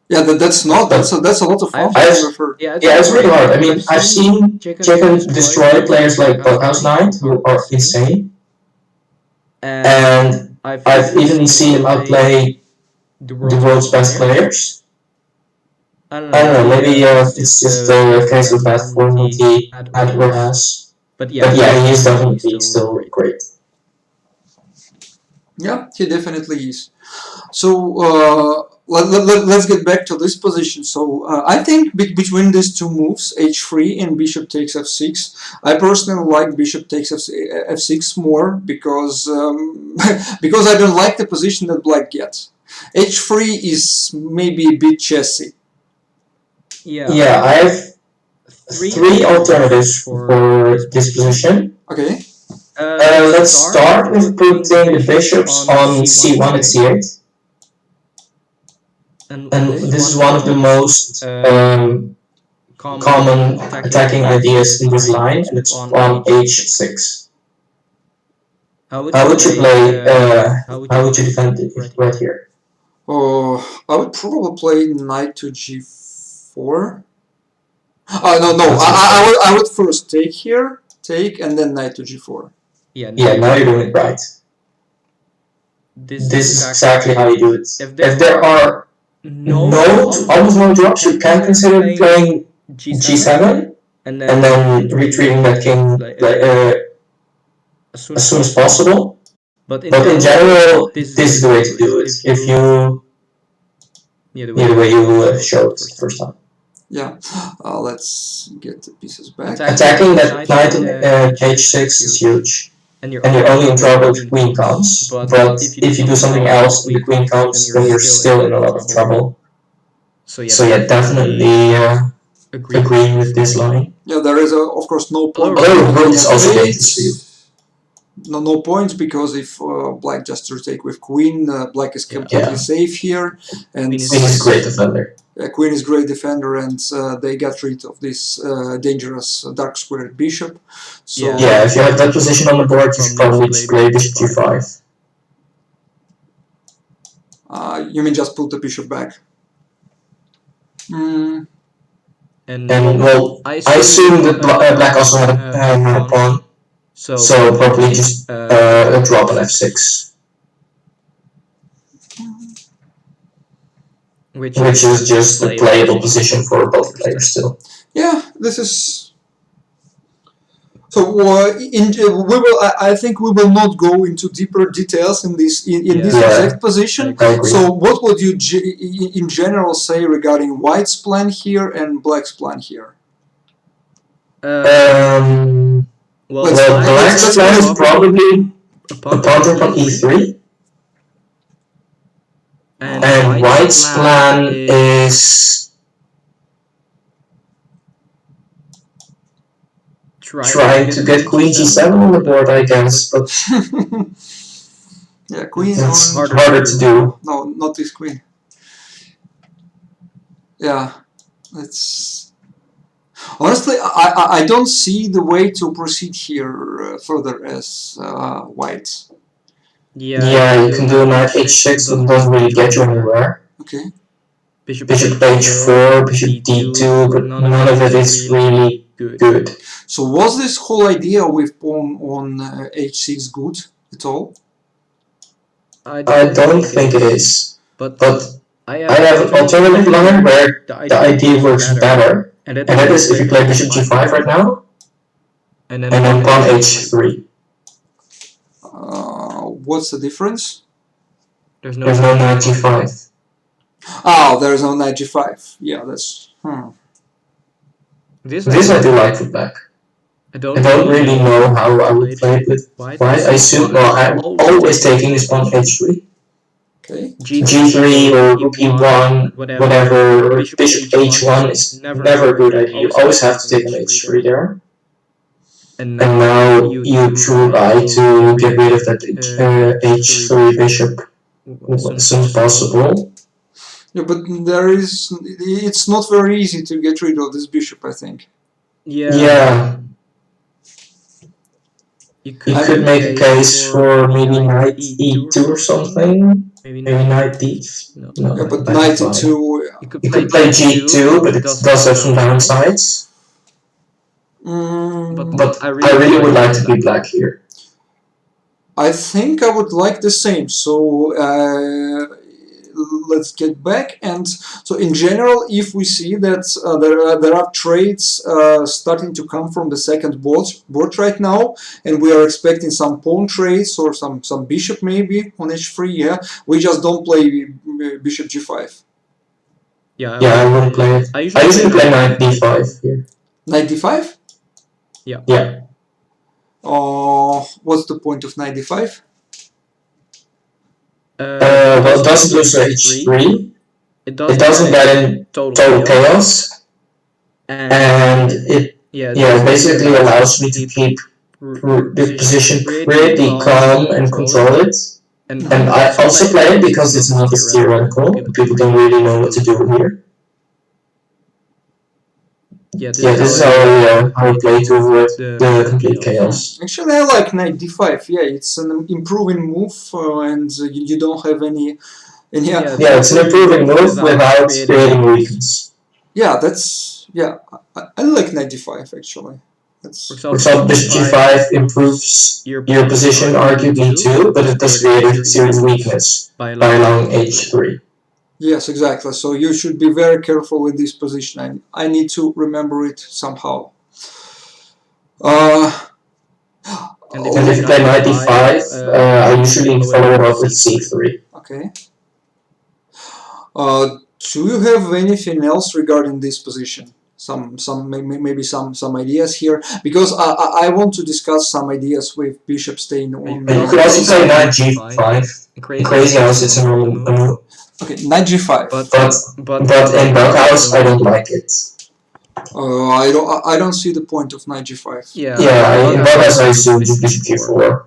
Yeah, that's a lot of fun. It's really hard. I mean, I've seen Chicken destroy players like Bughouse Knight, who are insane, and I've even seen him outplay the world's best players. I don't know, maybe it's just a case of bad form that he had or has. But yeah, he is definitely still great. Yeah, he definitely is. So let's get back to this position. So I think between these two moves, h3 and bishop takes f6, I personally like bishop takes f6 more because because I don't like the position that black gets. h3 is maybe a bit chessy. Yeah, I have 3 alternatives for this position. Okay. Let's start with putting the bishops on c1 and c8. And this is one of the most common attacking ideas in this line, and it's on h6. How would you play? How would you defend it right here? Oh, I would probably play knight to g4. No. I would first take here, and then knight to g4. Yeah, now you're doing it right. This is exactly how you do it. If there are almost no drops, you can consider playing g7 and then retreating that king as soon as possible. But in general, this is the way to do it. If you the way you showed first time. Yeah, let's get the pieces back. Attacking that knight in h6 is huge. And you're only in trouble if the queen comes. But if you do something else and the queen comes, then you're still in a lot of trouble. So yeah, definitely agreeing with this line. Yeah, there is of course no point. It's also dangerous for you. No points, because if black just retake with queen, black is completely safe here. And queen is a great defender. Queen is great defender, and they got rid of this dangerous dark squared bishop. So yeah, if you have that position on the board, you should probably just play bishop g5. You mean just put the bishop back? And well, I assume that black also had a pawn. So probably just drop an f6. Which is just a playable position for both players still. Yeah, this is... So we will. I think we will not go into deeper details in this this exact position. So what would you in general say regarding white's plan here and black's plan here? Well, black's plan is probably a pawn drop on e3, and white's plan is trying to get queen g7 on the board, I guess, but yeah, queen it's harder to do. No, not this queen. Yeah, it's honestly I don't see the way to proceed here further as white. Yeah, you can do knight h6, but it doesn't really get you anywhere. Okay. Bishop h4, bishop d2, but none of it is really good. So was this whole idea with pawn on h6 good at all? I don't think it is, but I have an alternative line where the idea works better, and that is if you play bishop g5 right now, and then pawn h3. What's the difference? There's no knight g5. Oh, there's no knight g5. Yeah, that's... This I do like for black. I don't really know how I would play it with white. I assume, well, I'm always taking this pawn h3. Okay. g3 or rook e1, whatever, or bishop h1 is never a good idea. You always have to take an h3 there. And now you try to get rid of that h3 bishop as soon as possible. Yeah, but it's not very easy to get rid of this bishop, I think. Yeah. You could make a case for maybe knight e2 or something. Maybe knight d. No, yeah, but knight e2. You could play g2, but it does have some downsides. But I really would like to be black here. I think I would like the same. So let's get back. And so in general, if we see that there are trades starting to come from the second board right now, and we are expecting some pawn trades or some bishop maybe on h3, yeah, we just don't play bishop g5. Yeah, I wouldn't play it. I usually play knight d5 here. Knight d5? Yeah. What's the point of knight d5? Well, it doesn't lose to h3. It doesn't get in total chaos. And it basically allows me to keep the position pretty calm and control it. And I also play it because it's not as theoretical. People don't really know what to do here. Yeah, this is how I play to avoid the complete chaos. Actually, I like knight d5. Yeah, it's an improving move, and you don't have any. Yeah, it's an improving move without creating weakness. Yeah, I like knight d5 actually. For example, bishop g5 improves your position arguably too, but it does create a serious weakness by allowing h3. Yes, exactly. So you should be very careful with this position. I need to remember it somehow. And if you play knight d5, I usually follow it up with c3. Okay. Do you have anything else regarding this position? Maybe some ideas here, because I want to discuss some ideas with bishop staying on. You could also play knight g5. In Crazy House, it's a normal move. Okay, knight g5. But in bughouse, I don't like it. I don't see the point of knight g5. Yeah, in bughouse I assume bishop g4.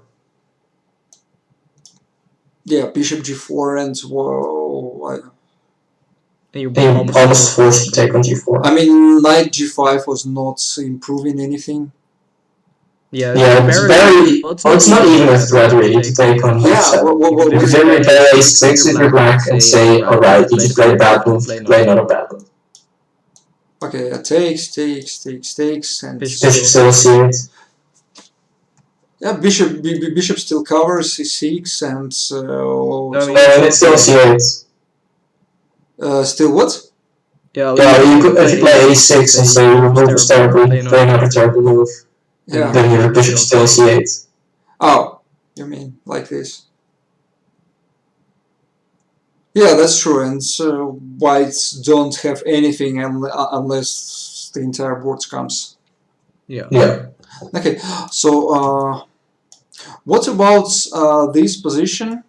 Yeah, bishop g4 and whoa. And you're almost forced to take on g4. I mean, knight g5 was not improving anything. Yeah, it's very. Well, it's not even a threat really to take on g7. Because then you play a6 if you're black and say, alright, you just play a bad move, play another bad move. Okay, takes, and bishop still c8. Yeah, bishop still covers c6 and it's still c8. Still what? Yeah, you could, if you play a6 and say your move is terrible, play another terrible move. Yeah. then your bishop still c8. Oh, you mean like this? Yeah, that's true. And whites don't have anything unless the entire board comes. Yeah. Okay, so what about this position?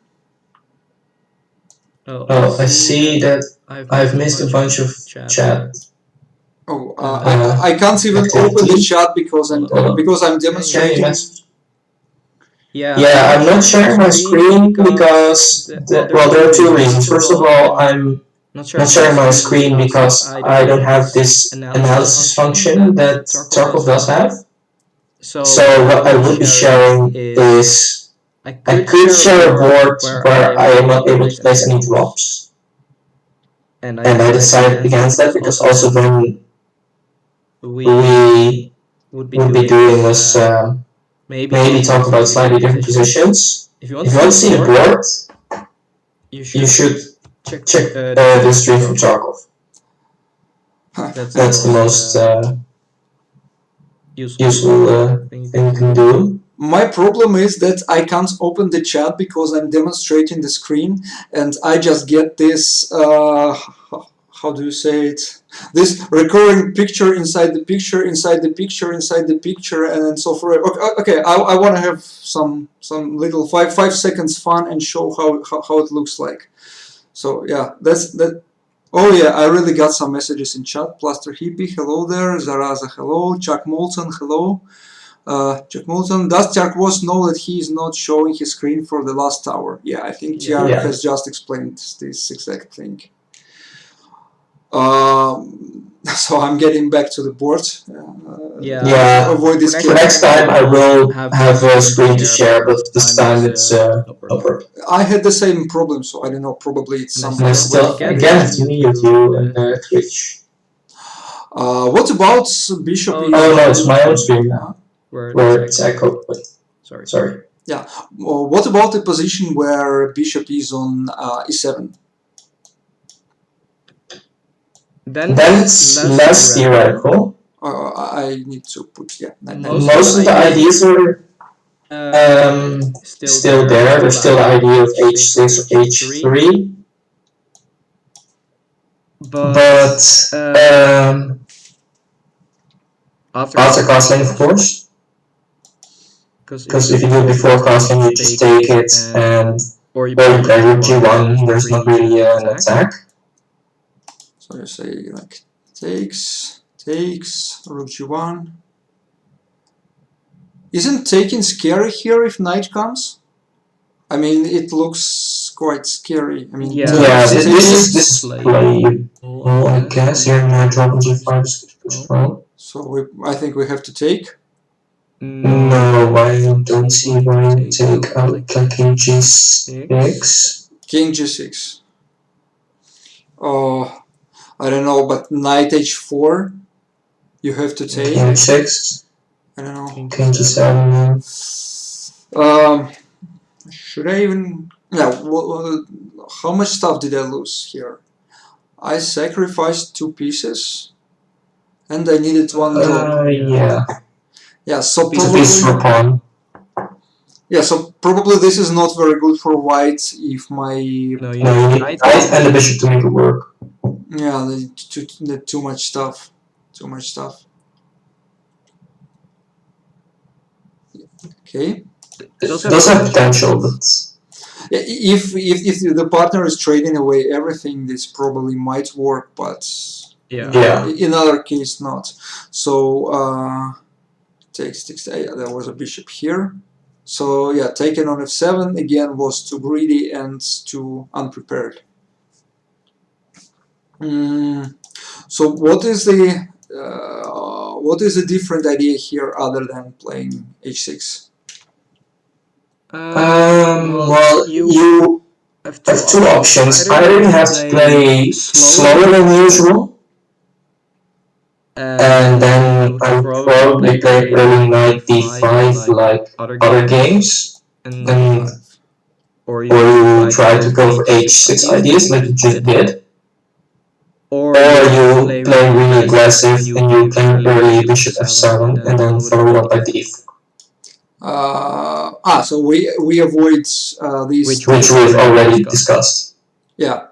Oh, I see that I've missed a bunch of chat. Oh, I can't even open the chat because I'm demonstrating. Yeah, I'm not sharing my screen because well, there are two reasons. First of all, I'm not sharing my screen because I don't have this analysis function that tjarkvos does have. So what I would be sharing is I could share a board where I am not able to place any drops, and I decided against that because also then we would be doing was maybe talk about slightly different positions. If you want to see the board, you should check the stream from tjarkvos. That's the most useful thing you can do. My problem is that I can't open the chat because I'm demonstrating the screen, and I just get this, how do you say it? This recurring picture inside the picture, inside the picture, inside the picture, and so forth. Okay, I want to have some little 5 seconds fun and show how it looks like. So yeah, that's that. Oh yeah, I really got some messages in chat. Plaster Hippie, hello there. Zaraza, hello. Chuck Moulton, hello. Chuck Moulton, does tjarkvos know that he is not showing his screen for the last hour? Yeah, I think Tjark has just explained this exact thing. So I'm getting back to the board. Avoid this. For next time I will have a screen to share, but this time it's no problem. I had the same problem, so I don't know. Probably it's something. Again, it's me with you and Twitch. What about bishop? Oh no, it's my own screen now. Where it's echoed, but sorry. Yeah. What about the position where bishop is on e7? Then it's less theoretical. I need to put Most of the ideas are still there. There's still the idea of h6 or h3, but after castling, of course. Because if you do it before castling, you just take it and or you play rook g1. There's not really an attack. So you say like takes rook g1. Isn't taking scary here if knight comes? I mean, it looks quite scary. I mean, this is playable, I guess. Here, knight drop g5 is well. So I think we have to take. No, I don't see why you take out king g6. King g6. Oh, I don't know, but knight h4, you have to take. King 6. I don't know. King g7. Should I even? Yeah. How much stuff did I lose here? I sacrificed 2 pieces, and I needed 1 drop. Yeah. Yeah. So probably. Yeah. So probably this is not very good for white if my. No, you need knight and the bishop to make it work. Yeah. Too much stuff. Too much stuff. Okay. Those have potential, but if the partner is trading away everything, this probably might work, but in other case not. So takes. There was a bishop here. So yeah, taken on f7 again was too greedy and too unprepared. So what is the different idea here other than playing h6? Well, you have 2 options. Either you have to play slower than usual, and then I would probably play early knight d5 like other games, or you try to go for h6 ideas like you just did. or you play really aggressive and you play early bishop f7 and then follow it up by d4. So we avoid these, which we've already discussed. Yeah.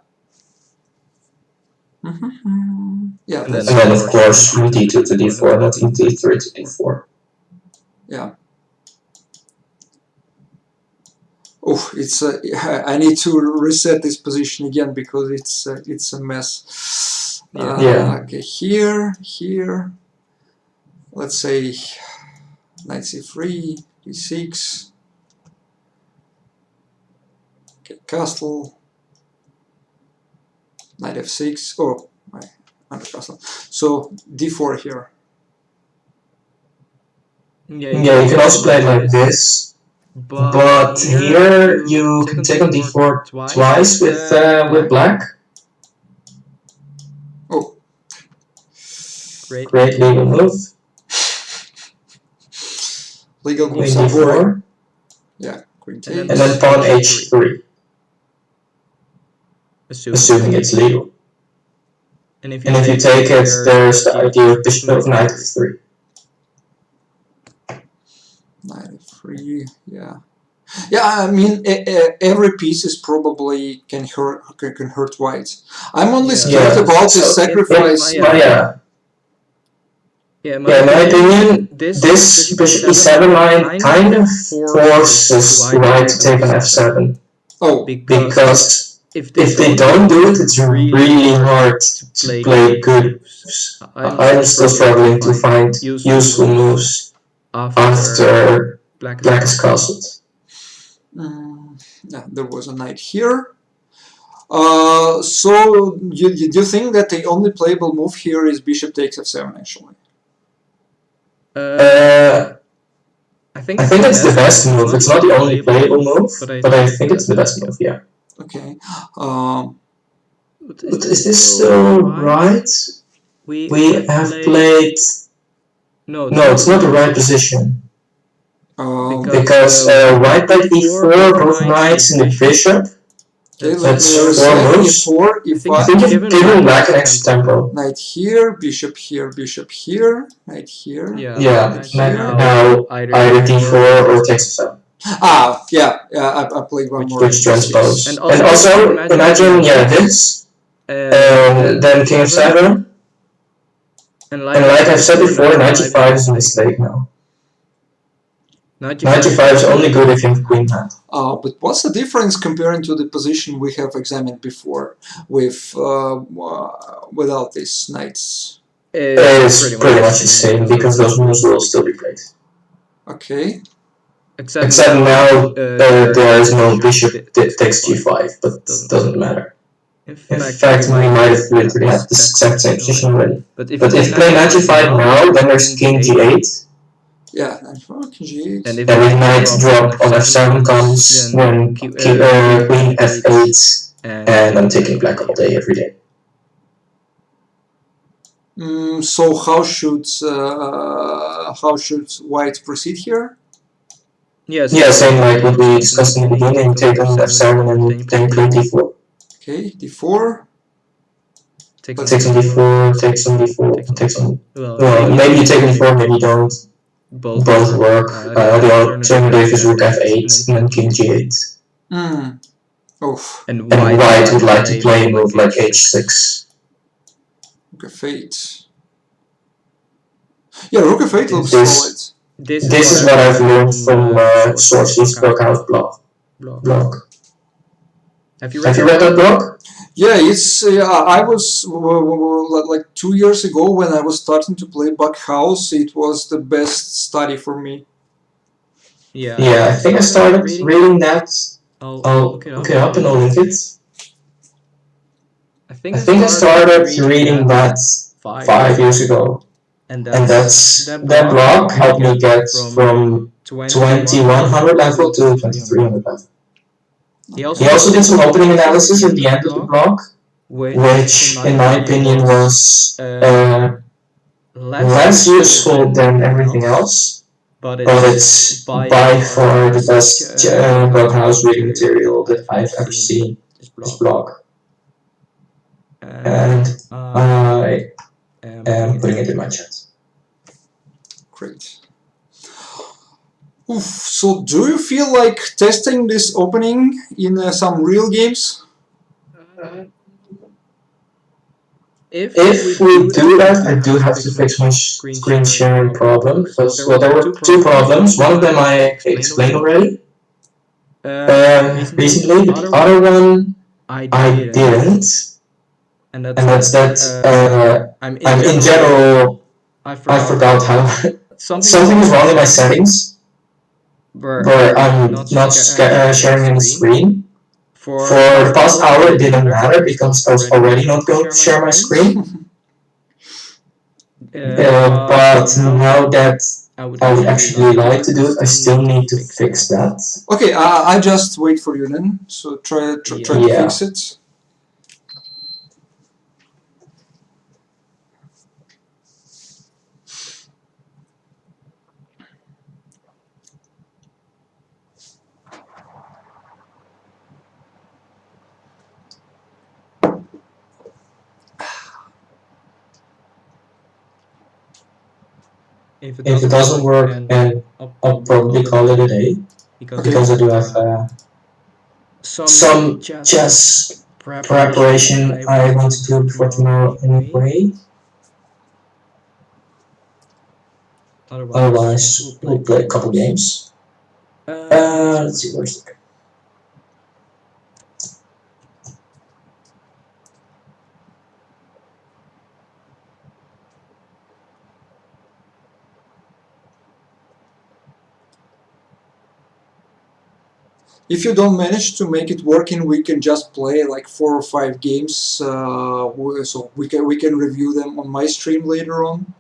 Yeah. And then of course from d2 to d4, and then d3 to d4. Yeah. Oh, it's I need to reset this position again because it's a mess. Yeah. Okay, here. Let's say knight c3, d6. Okay, castle. Knight f6. Oh, my under castle. So d4 here. Yeah, you can also play it like this. But here you can take on d4 twice with black. Oh, great legal move. Legal Queen moves are boring. d4. Yeah, queen takes. And then pawn h3. Assuming it's legal. And if you take it, there's the idea of bishop of knight f3. Knight f3, yeah. Yeah, I mean, every piece is probably can hurt white. I'm only scared about this sacrifice. In my opinion, this bishop e7 line kind of forces white to take on f7. Oh, because if they don't do it, it's really hard to play good moves. I'm still struggling to find useful moves after black is castled. Yeah, there was a knight here. So you think that the only playable move here is bishop takes f7 actually? I think it's the best move. It's not the only playable move, but I think it's the best move, yeah. Okay. But is this still right? We have played... No, it's not the right position. Because white played e4, both knights and the bishop. Okay, that's 4 moves. E4, e5. I think you've given black an extra tempo. Knight here, bishop here, knight here. Yeah, now either d4 or takes f7. I played one more. Which transpose. And also, imagine, this, then king f7. And like I've said before, knight g5 is a mistake now. Knight g5 is only good if you have queen hand. But what's the difference comparing to the position we have examined before with without these knights? It's pretty much the same because those moves will still be played. Okay. Except now there is no bishop takes g5, but it doesn't matter. In fact, we might have literally had the exact same position already. But if you play knight g5 now, then there's king g8. Yeah, king g8. And if knight drop on f7 comes, then queen f8, and I'm taking black all day, every day. So how should white proceed here? Yeah, same like what we discussed in the beginning, take on f7 and then play d4. Okay, d4. Takes on d4, takes on d4, takes on... Well, maybe you take on d4, maybe you don't. Both work. The alternative is rook f8 and then king g8. And white would like to play a move like h6. Rook f8. Yeah, rook f8 looks solid. This is what I've learned from Source's bughouse blog. Have you read that blog? Yeah, it's. I was like 2 years ago when I was starting to play bughouse. It was the best study for me. Yeah, I think I started reading that. I'll look it up and I'll link it. I think I started reading that 5 years ago. And that blog helped me get from 2100 level to 2300 level. He also did some opening analysis at the end of the blog, which in my opinion was less useful than everything else, but it's by far the best bughouse reading material that I've ever seen, this blog. and I am putting it in my chat. Great. Oof. So do you feel like testing this opening in some real games? If we do that, I do have to fix my screen sharing problem, because, well, there were two problems. One of them I explained already recently, but the other one I didn't, and that's that I'm in general, I forgot how something is wrong in my settings where I'm not sharing any screen. For the past hour, it didn't matter because I was already not going to share my screen. But now that I would actually like to do it, I still need to fix that. Okay, I just wait for you then. So try to fix it. If it doesn't work, then I'll probably call it a day, because I do have some chess preparation I want to do before tomorrow anyway. Otherwise, we'll play a couple games. Let's see, where's the... If you don't manage to make it working, we can just play like 4 or 5 games. So we can review them on my stream later on.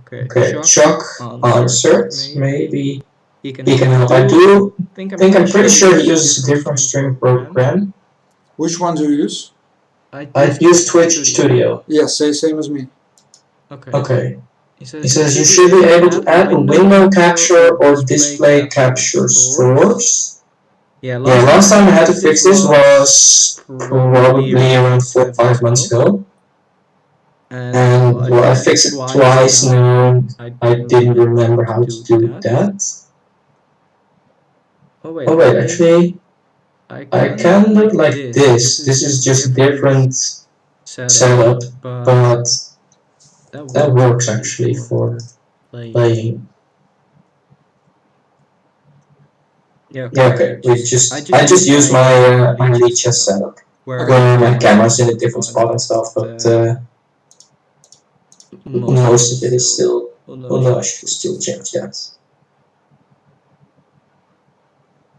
Okay, Chuck answered. Maybe he can help. I do think I'm pretty sure he uses a different stream program. Which one do you use? I've used Twitch Studio. Yes, same as me. Okay. He says you should be able to add a window capture or display capture source. Yeah, last time I had to fix this was probably around 4 or 5 months ago. And well, I fixed it twice now. I didn't remember how to do that. Oh wait, actually, I can do it like this. This is just a different setup, but that works actually for playing. Yeah, okay. I just use my my chess setup where my camera's in a different spot and stuff, but most of it is still. Oh no, I should still change that.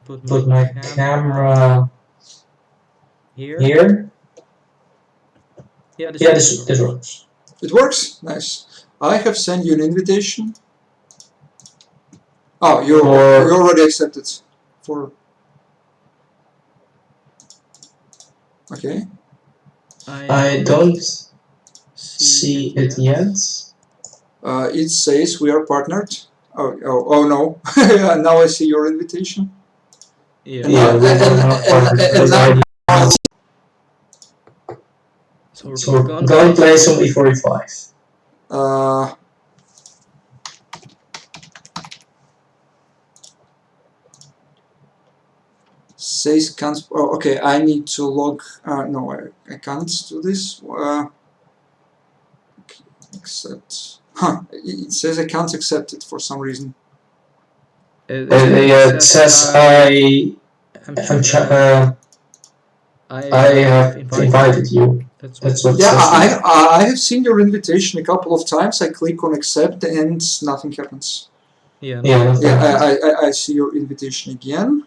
Put my camera here. Yeah, this works. It works? Nice. I have sent you an invitation. Oh, you already accepted. For okay. I don't see it yet. It says we are partnered. Oh no! Now I see your invitation. Yeah, and now, so we're gonna play some e4-e5. Says can't. Oh, okay. I need to log. No, I can't do this. Okay, accept. Huh. It says I can't accept it for some reason. It says I have invited you. That's what it Yeah, says. I have seen your invitation a couple of times. I click on accept and nothing happens. Yeah, I see your invitation again.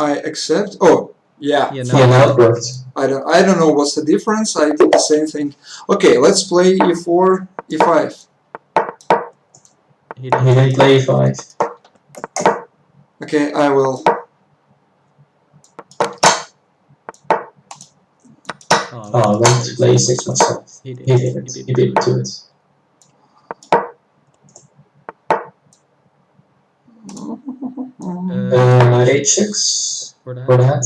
I accept. Oh, yeah. Now it worked. I don't know what's the difference. I did the same thing. Okay, let's play e4, e5. He didn't play e5. Okay, I will. Oh, I want to play e6 myself. He didn't. He beat me to it. Knight h6 for that.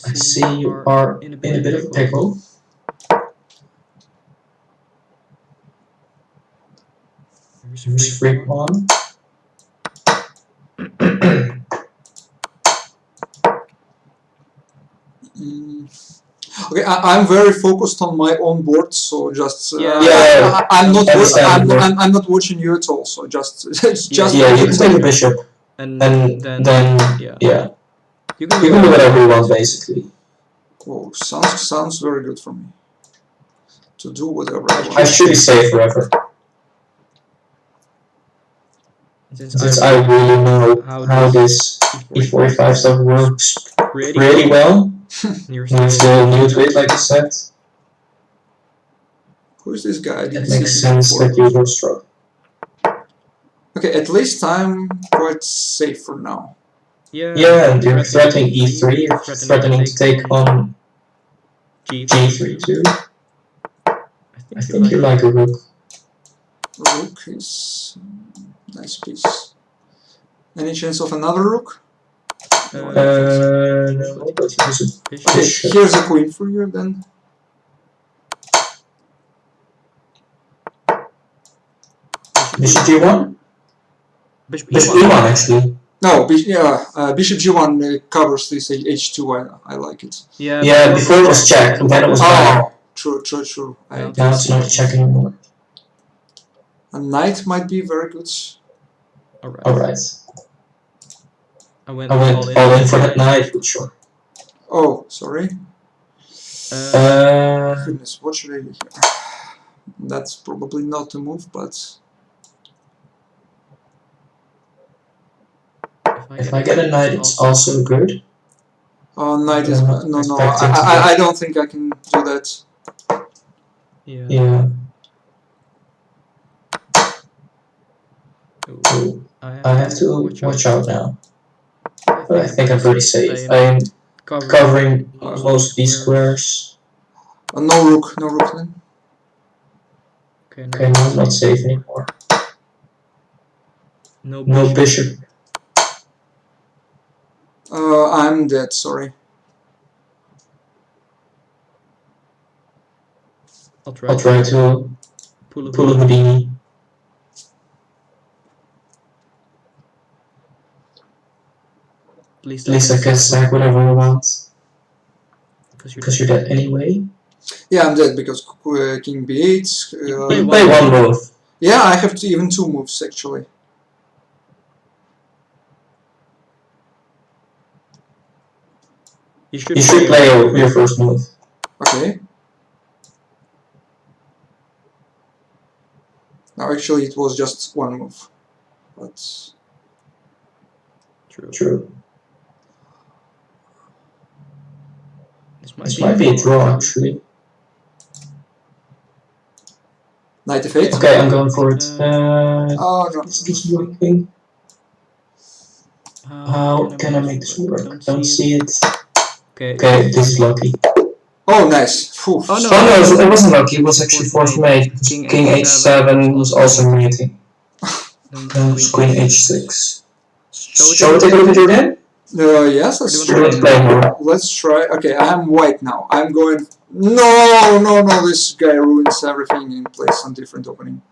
I see you are in a bit of a pickle. There's a free pawn. Okay, I'm very focused on my own board, so just I'm not watching you at all. So just yeah, you can take a bishop, and then yeah, you can do whatever you want basically. Oh, sounds very good for me. To do whatever I want. I should be safe forever. Since I really know how this e4-e5 stuff works pretty well. You're still new to it, like you said. Who is this guy? It makes sense that you will struggle. Okay, at least I'm quite safe for now. Yeah, and you're threatening e3, you're threatening to take on g3 too. I think you like a rook. Rook is a nice piece. Any chance of another rook? No, but here's a bishop. Okay, here's a queen for you then. Bishop g1? Bishop e1 actually. No, bishop g1 covers this h2. I like it. Yeah, before it was check, and then it was back. True. Now it's not check anymore. A knight might be very good. Alright. I went all in for that knight, but sure. Oh, sorry. Goodness, what should I do here? That's probably not a move, but if I get a knight, it's also good. Knight is no. I don't think I can do that. Yeah. Ooh, I have to watch out now. But I think I'm pretty safe. I am covering most of these squares. No rook then. Okay, now I'm not safe anymore. No bishop. I'm dead, sorry. I'll try to pull a Houdini. At least I can sack whatever I want. Because you're dead anyway. Yeah, I'm dead because king b8. You play one move. Yeah, I have even two moves actually. You should play your first move. Okay. No, actually it was just one move. But True. This might be a draw actually. Knight f8. Okay, I'm going for it. Oh no. This is working. How can I make this work? Don't see it. Okay, this is lucky. Oh, nice. Oh no, it wasn't lucky. It was actually forced mate. King h7 was also mating. Then queen h6. Shall we take a look at your game? Yes, let's try. Okay, I'm white now. I'm going. No, this guy ruins everything and plays some different opening.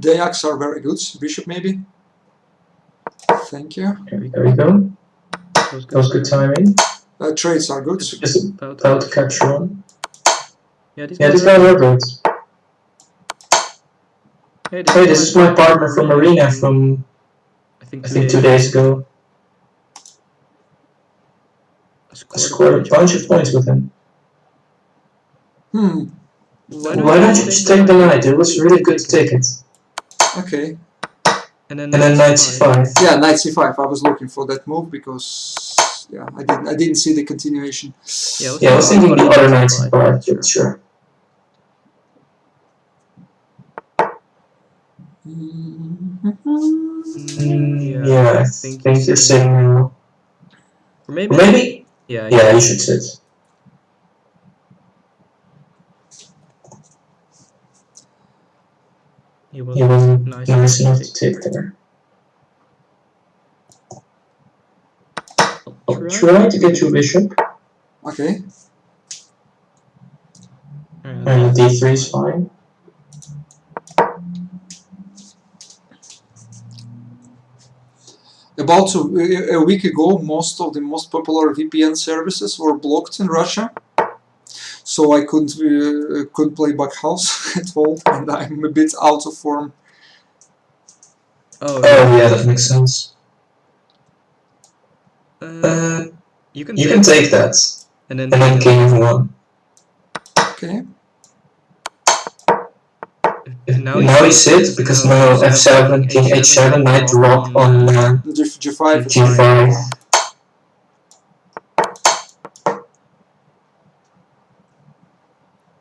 Dayaks are very good. Bishop maybe. Thank you. There we go. That was good timing. Trades are good. Just about to catch one. Yeah, these guys are good. Hey, this is my partner from Arena from I think 2 days ago. I scored a bunch of points with him. Why don't you just take the knight? It was really good to take it. Okay. And then knight c5. Yeah, knight c5. I was looking for that move because yeah, I didn't see the continuation. Yeah, I was thinking the other knight c5, but sure. Yeah, I think you're sitting now. Or maybe? Maybe? Yeah, Yeah, you should sit. He He wasn't nice enough to take there. I'll try to get you bishop. Okay. D3 is fine. About a week ago, most of the most popular VPN services were blocked in Russia, so I couldn't play bughouse at all, and I'm a bit out of form. Oh yeah, that makes sense. You can take that, and then king f1. Okay. Now he sits because now f7, king h7 might drop on G5. g5.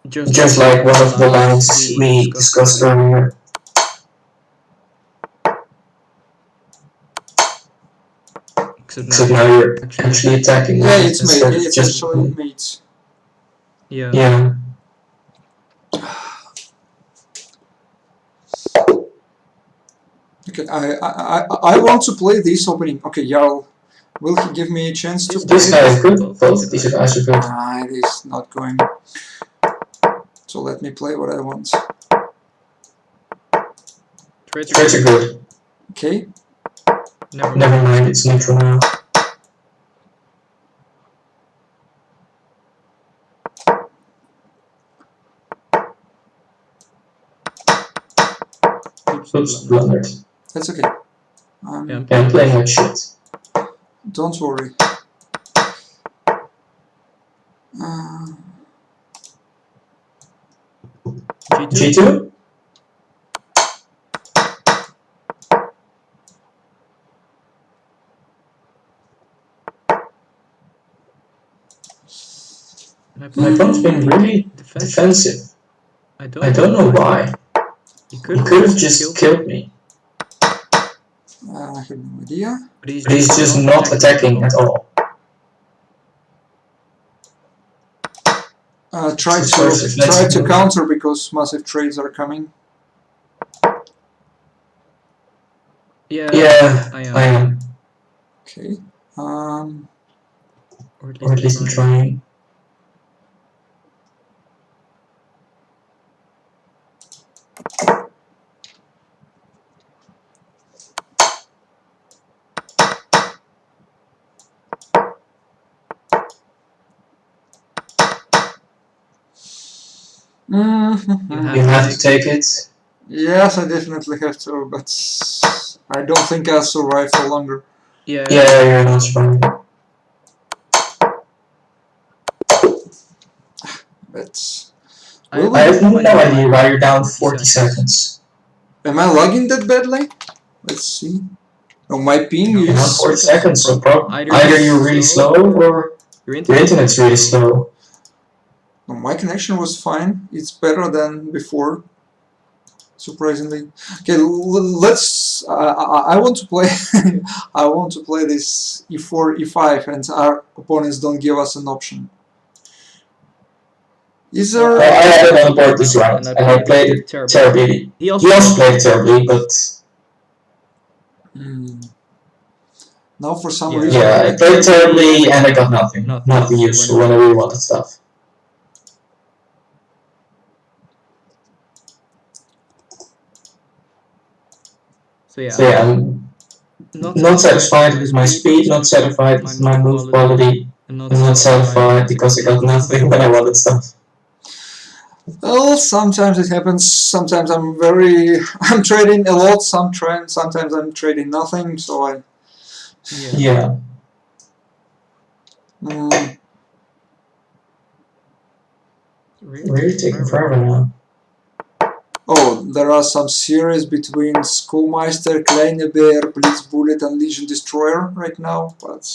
Just like one of the lines we discussed earlier. Except now you're actually attacking. Yeah, it's mate. It's actually mate. Yeah. Okay, I want to play this opening. Okay, Jarl, will he give me a chance to play? This guy is good. Both these guys are good. It is not going. So let me play what I want. Trades are good. Okay. Never mind, it's neutral now. Oops, blundered. That's okay. I'm playing like shit. Don't worry. G2? My opponent's been really defensive. I don't know why. He could have just killed me. I have no idea. But he's just not attacking at all. Try to counter because massive trades are coming. Yeah, I am. Okay. Or at least I'm trying. You have to take it. Yes, I definitely have to, but I don't think I'll survive for longer. Yeah, you're not strong. But I have no idea why you're down 40 seconds. Am I lagging that badly? Let's see. Oh, my ping You're not is 40 seconds, so either you're really slow or your internet's really slow. No, my connection was fine. It's better than before, surprisingly. Okay, let's. I want to play. I want to play this e4-e5, and our opponents don't give us an option. Is there? I had it on board this round, and I played it terribly. He also played terribly, but. Now for some reason. Yeah, I played terribly, and I got nothing. Nothing useful when I really wanted stuff. So yeah, I'm not satisfied with my speed, not satisfied with my move quality, and not satisfied because I got nothing when I wanted stuff. Well, sometimes it happens. Sometimes I'm trading a lot. Sometimes I'm trading nothing. So I. Yeah. Really taking forever now. Oh, there are some series between Schoolmeister, Kleine Bear, Blitzbullet, and Legion Destroyer right now, but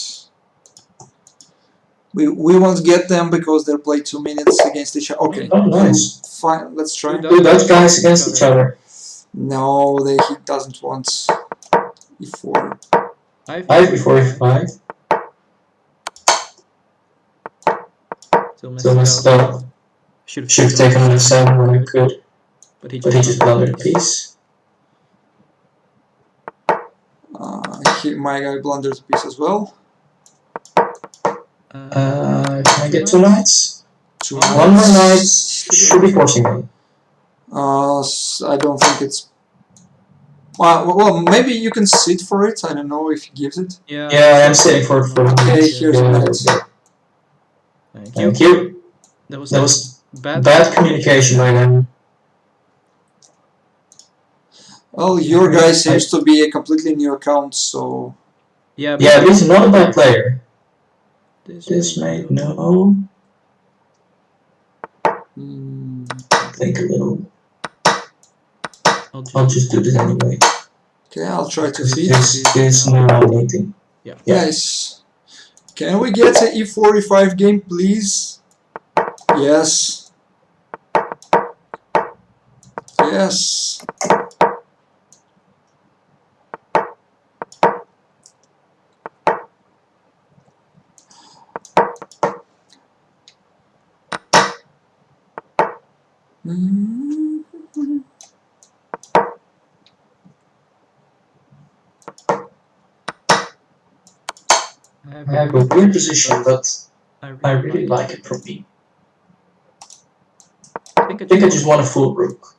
we won't get them because they'll play 2 minutes against each other. Okay. Oh, nice. Fine, let's try. Two Dutch guys against each other. No, he doesn't want e4. e4-e5. So So messed up. should Should have taken on e7 when I could, but he but he just blundered a piece. My guy blundered a piece as well. Can I get 2 knights? One more knight should be forcing me. I don't think it's... well, maybe you can sit for it. I don't know if he gives it. Yeah, I am sitting for Okay, here's a knight. Thank you. That was bad communication by them. Well, your guy seems to be a completely new account, so... Yeah, but he's not a bad player. This made no... Think a little. I'll just do this anyway. Okay, I'll try to feed. This is now waiting. Yeah. Nice. Can we get an e4-e5 game, please? Yes. Yes. I have a weird position, but I really like it from me. I think I just want a full rook.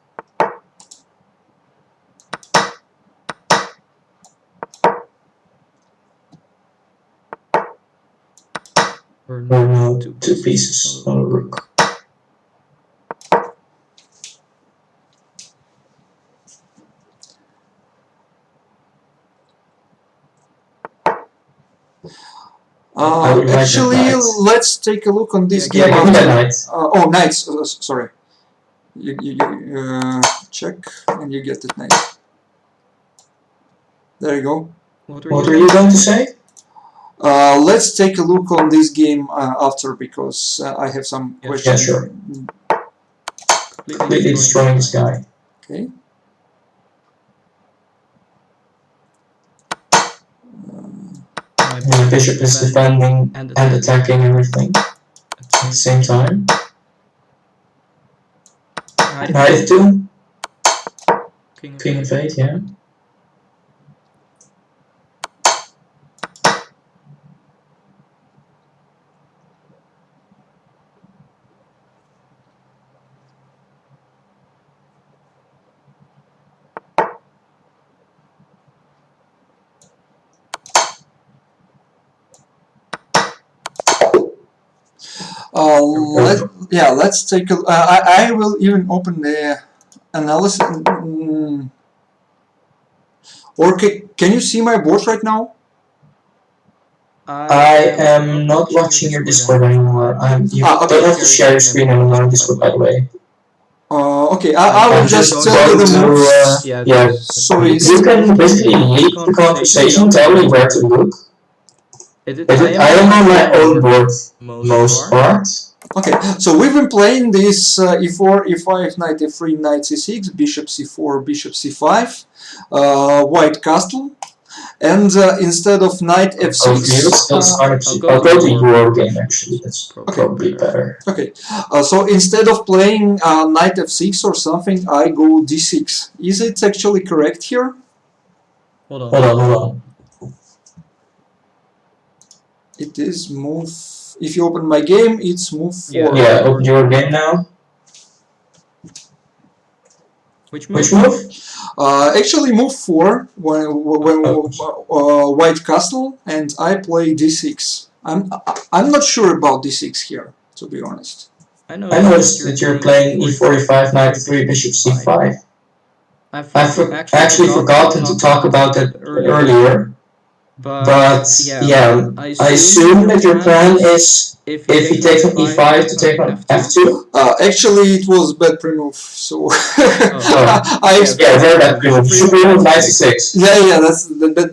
Or no, 2 pieces on a rook. Actually, let's take a look on this game. Knights. Oh, knights. Sorry. You check and you get it knight. There you go. What were you going to say? Let's take a look on this game after, because I have some questions. Yeah, sure. Completely destroying this guy. Okay. My bishop is defending and attacking everything at the same time. Knight 2. King of 8, yeah. Let's take a. I will even open the analysis. Or can you see my board right now? I am not watching your Discord anymore. You don't have to share your screen anymore on Discord, by the way. Okay, I will just tell you the moves. Yeah. So you can basically lead the conversation, tell me where to look. I am on my own board most part. Okay, so we've been playing this e4, e5, knight f3, knight c6, bishop c4, bishop c5, white castle, and instead of knight f6... I'll go to your game actually, that's probably better. Okay, so instead of playing knight f6 or something, I go d6. Is it actually correct here? Hold on. It is move... If you open my game, it's move 4. Yeah, open your game now. Which move? Actually, move 4 when white castle, and I play d6. I'm not sure about d6 here, to be honest. I noticed that you're playing e4, e5, knight f3, bishop c5. I've actually forgotten to talk about that earlier. But yeah, I assume that your plan is if he takes on e5 to take on f2. Actually, it was bad pre-move, so I heard that pre-move. Should be on knight c6. Yeah,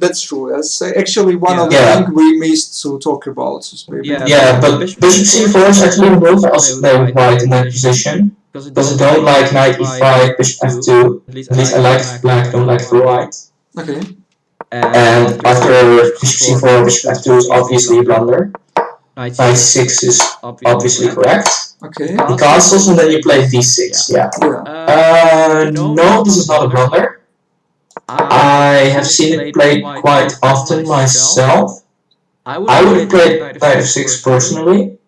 that's true. That's actually one of the things we missed to talk about. Yeah, but bishop c4 is actually a move. I also play white in that position. because I don't like knight e5, bishop f2. At least I like black, don't like the white. Okay. And after bishop c4, bishop f2 is obviously a blunder. Knight c6 is obviously correct. Okay. The castles, and then you play d6. Yeah. No, this is not a blunder. I have seen it played quite often myself. I would have played knight f6 personally,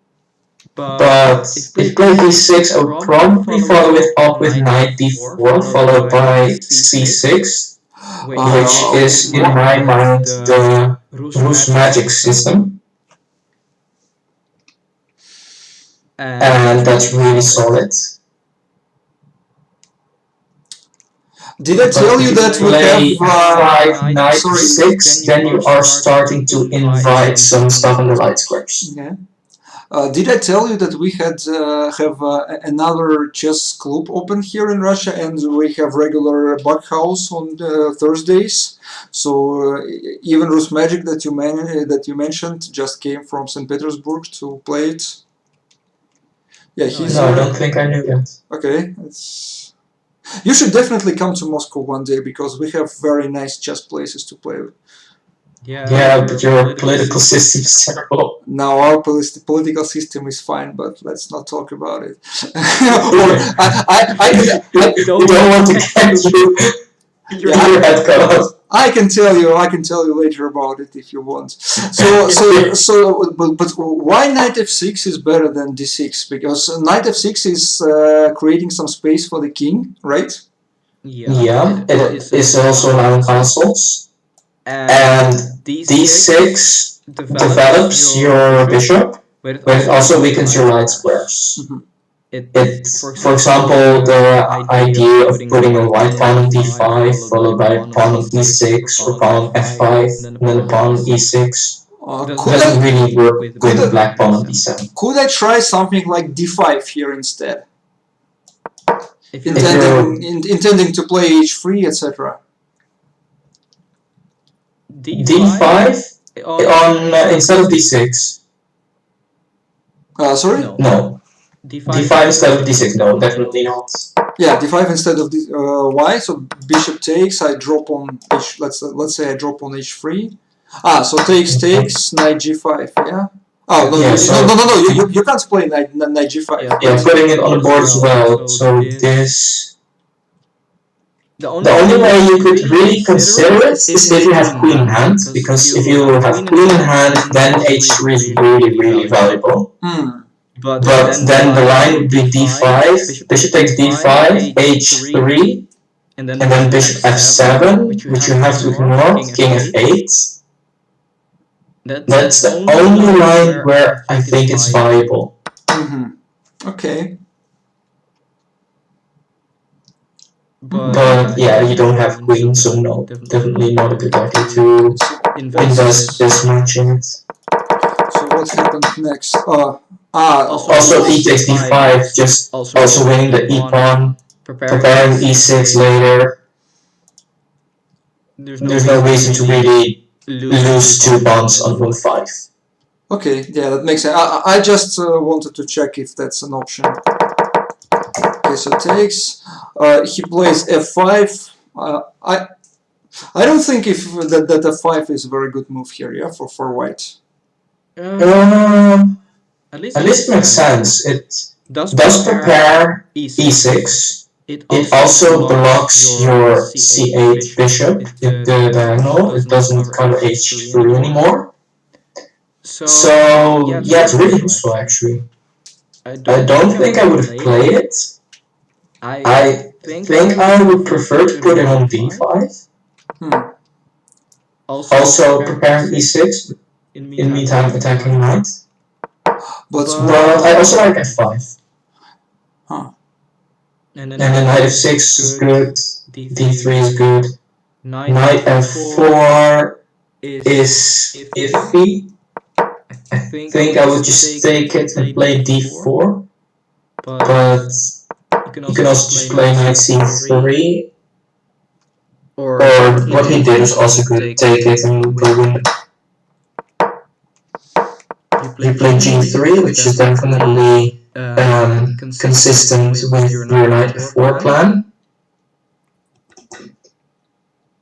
but if you play d6, I would probably follow it up with knight d4, followed by c6, which is in my mind the Rus magic system, and that's really solid. Did I tell you that we play have 5, knight 6, then you are starting to invite some stuff in the light squares. Okay. Did I tell you that we had have another chess club open here in Russia, and we have regular bughouse on Thursdays? So even Rus Magic that you mentioned just came from St. Petersburg to play it. Yeah, he's. No, I don't think I knew that. Okay, it's. You should definitely come to Moscow one day because we have very nice chess places to play with. Yeah, but your political system is terrible. Now our political system is fine, but let's not talk about it. I don't want to get your head cut off. I can tell you later about it if you want. But why knight f6 is better than d6? Because knight f6 is creating some space for the king, right? Yeah, it is also allowing castles. And d6 develops your bishop, but it also weakens your light squares. It, for example, the idea of putting a white pawn on d5 followed by a pawn on e6 or pawn on f5 and then a pawn on e6 doesn't really work with a black pawn on d7. Could I try something like d5 here instead? Intending to play h3, etc. d5 on instead of d6. Sorry? No. d5 instead of d6. No, definitely not. Yeah, d5 instead of why? So bishop takes. I drop on h. Let's say I drop on h3. So takes, knight g5. Yeah. Oh no, no! You can't play knight g5. Yeah, putting it on the board as well. So this. The only way you could really consider it is if you have queen in hand, because if you have queen in hand, then h3 is really, really valuable. But then the line would be d5, bishop takes d5, h3, and then bishop f7, which you have to ignore, king f8. That's the only line where I think it's viable. Okay. But yeah, you don't have queen, so no, definitely not a good idea to invest this much in it. So what happened next? Also e takes d5, just also winning the e pawn, preparing e6 later. There's no reason to really lose 2 pawns on move 5. Okay, yeah, that makes sense. I just wanted to check if that's an option. Okay, so takes. He plays f5. I don't think if that f5 is a very good move here. Yeah, for white. At least it makes sense. It does prepare e6. It also blocks your c8 bishop in the diagonal. It doesn't cover h3 anymore. So yeah, it's really useful actually. I don't think I would have played it. I think I would prefer to put it on d5. Also preparing e6. In the meantime, attacking knight. But I also like f5. And then knight f6 is good. d3 is good. Knight f4 is iffy. I think I would just take it and play d4. But you can also just play knight c3. Or what he did was also good. Take it and go win. You play g3, which is definitely consistent with your knight f4 plan.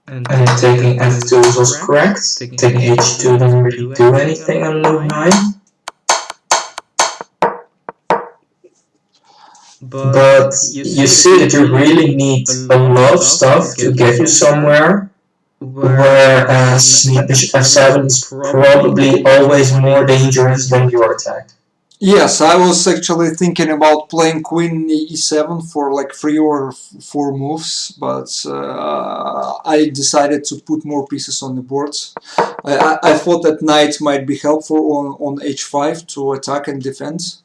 And taking f2 is also correct. Taking h2 doesn't really do anything on move 9. But you see that you really need a lot of stuff to get you somewhere, whereas bishop f7 is probably always more dangerous than your attack. Yes, I was actually thinking about playing queen e7 for like 3 or 4 moves, but I decided to put more pieces on the board. I thought that knight might be helpful on h5 to attack and defend.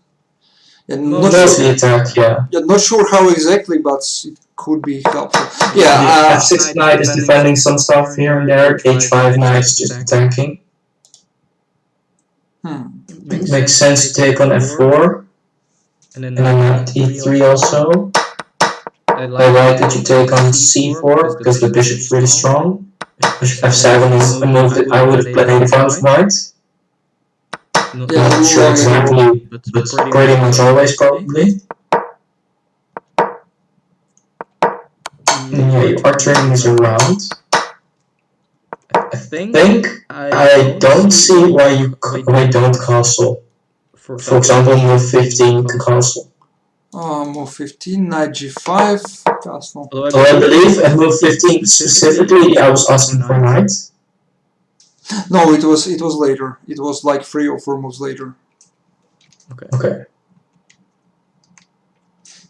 And Mostly attack, yeah. Not sure how exactly, but it could be helpful. Yeah, f6 knight is defending some stuff here and there. h5 knight is just attacking. Makes sense to take on f4. And then knight e3 also. I like that you take on c4 because the bishop's really strong. Bishop f7 is a move that I would have played if I was white. Not sure exactly, but pretty much always probably. Yeah, you are turning this around. I think I don't see why you don't castle. For example, move 15 you can castle. Move 15, knight g5, castle. Although I believe at move 15 specifically I was asking for knight. No, it was later. It was like 3 or 4 moves later. Okay.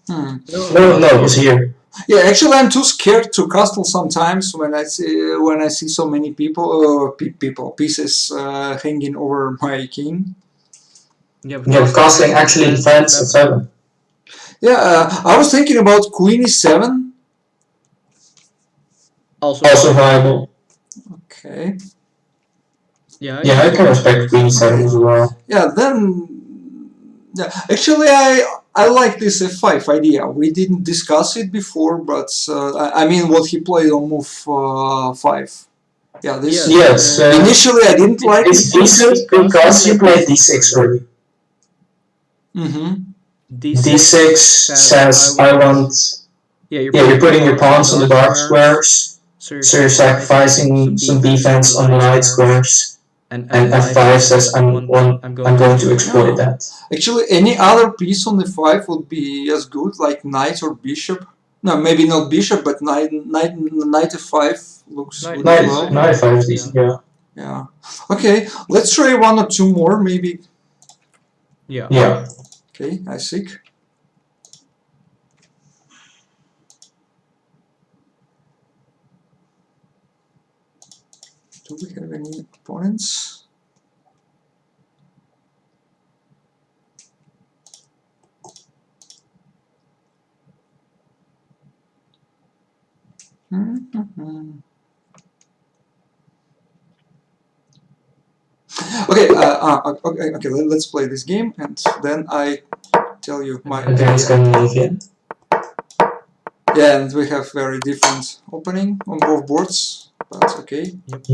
No, it was here. Yeah, actually, I'm too scared to castle sometimes when I see so many pieces hanging over my king. Yeah, castling actually defends f7. Yeah, I was thinking about queen e7. Also viable. Okay. Yeah, I can respect queen e7 as well. Yeah, actually, I like this f5 idea. We didn't discuss it before, but I mean what he played on move 5. Yeah, this. Yes. Initially, I didn't like it. It's decent because you played d6 early. D6 says I want. Yeah, you're putting your pawns on the dark squares, so you're sacrificing some defense on the light squares. And f5 says I'm going to exploit that. Actually, any other piece on the 5 would be as good, like knight or bishop. No, maybe not bishop, but knight f5 looks good. Knight f5 is decent, yeah. Yeah. Okay, let's try 1 or 2 more, maybe. Yeah. Okay, I see. Do we have any opponents? Okay, let's play this game and then I tell you my idea. Yeah, and we have very different opening on both boards, but okay. Yep.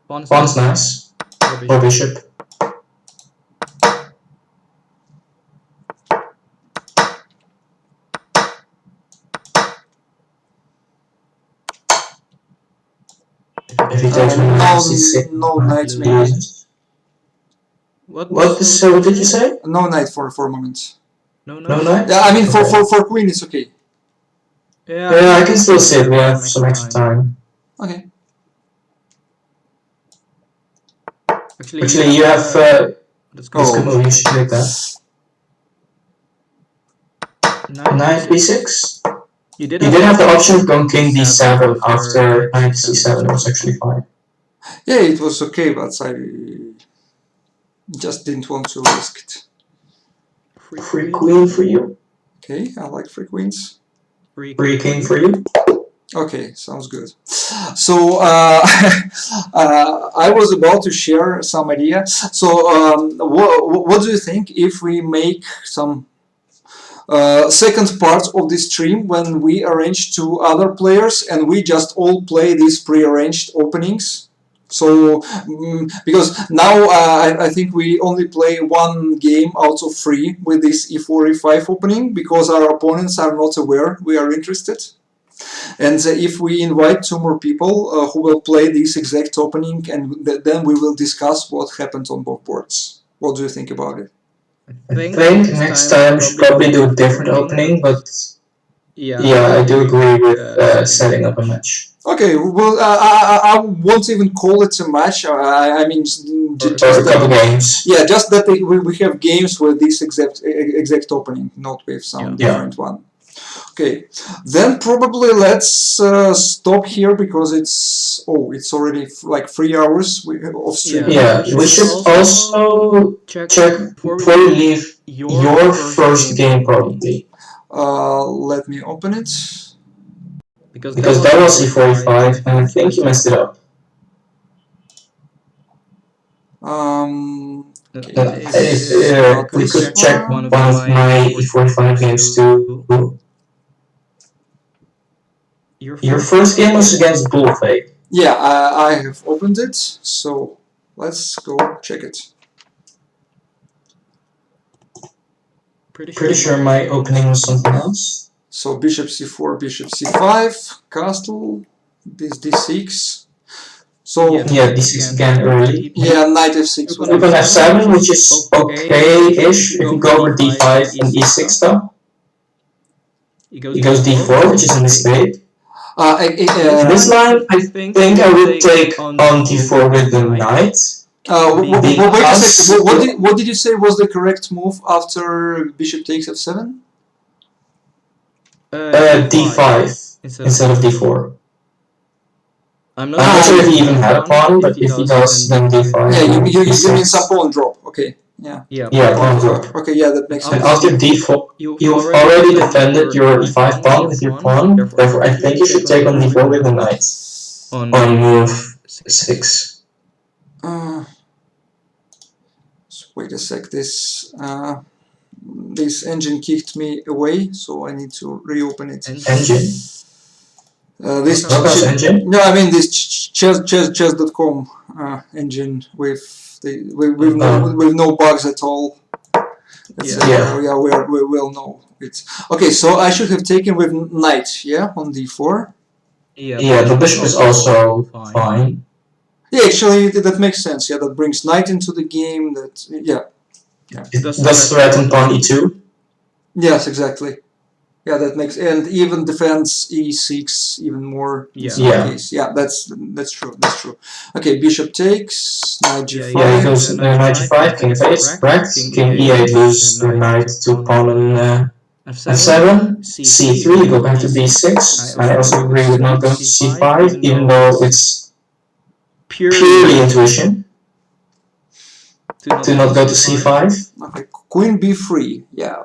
Pawn's nice. Or bishop. If he takes no knight maybe. What did you say? No knight for a moment. No knight? Yeah, I mean for queen it's okay. Yeah, I can still sit. We have some extra time. Okay. Actually, you have. Let's go. You should take that. Knight b6. You did have the option of going king d7 after knight c7. It was actually fine. Yeah, it was okay, but I just didn't want to risk it. Free queen for you. Okay, I like free queens. Free king for you. Okay, sounds good. So I was about to share some idea. So what do you think if we make some second part of the stream when we arrange to other players and we just all play these pre-arranged openings. So because now I think we only play one game out of 3 with this e4-e5 opening because our opponents are not aware we are interested. And if we invite 2 more people who will play this exact opening, and then we will discuss what happened on both boards. What do you think about it? I think next time we should probably do a different opening, but yeah, I do agree with setting up a match. Okay, well, I won't even call it a match. I mean, just a couple games. Yeah, just that we have games with this exact opening, not with some different one. Okay, then probably let's stop here because it's already like 3 hours of streaming. Yeah, we should also check before we leave your first game probably. Let me open it. Because that was e4-e5 and I think you messed it up. If we could check one of my e4-e5 games too. Your first game was against Bullfake. Yeah, I have opened it, so let's go check it. Pretty sure my opening was something else. So bishop c4, bishop c5, castle, this d6. So yeah, d6 again early. Yeah, knight f6. Rook on f7, which is okay-ish if you go over d5 and e6 though. He goes d4, which is a mistake. In this line, I think I would take on d4 with the knight. Wait a second. What did you say was the correct move after bishop takes f7? d5 instead of d4. I'm not sure if he even had a pawn, but if he does, then d5. Yeah, you mean some pawn drop. Okay. Yeah, pawn drop. Okay, yeah, that makes sense. And after d4, you've already defended your e5 pawn with your pawn, therefore I think you should take on d4 with the knight on move 6. Wait a sec, this engine kicked me away, so I need to reopen it. Engine? This engine? No, I mean this chess.com engine with no bugs at all. Yeah, we will know it. Okay, so I should have taken with knight, on d4. Yeah, the bishop is also fine. Yeah, actually that makes sense. Yeah, that brings knight into the game. It does threaten pawn e2. Yes, exactly. Yeah, that makes, and even defends e6 even more. Case. Yeah, that's true. That's true. Okay, bishop takes, knight g5. Yeah, he goes knight g5, king f8, correct. King e8 loses the knight to pawn on f7, c3, go back to b6. I also agree with not going to c5, even though it's purely intuition to not go to c5. Okay, queen b3. Yeah,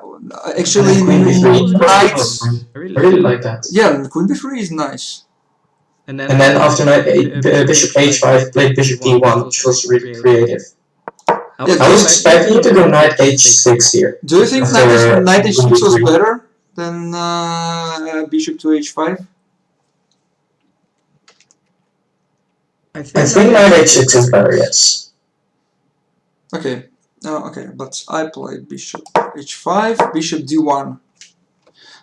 actually, queen b3. I really like that. Yeah, queen b3 is nice. And then after knight bishop h5, played bishop d1, which was really creative. I was expecting you to go knight h6 here. Do you think knight h6 was better than bishop to h5? I think knight h6 is better, yes. Okay, okay, but I played bishop h5, bishop d1.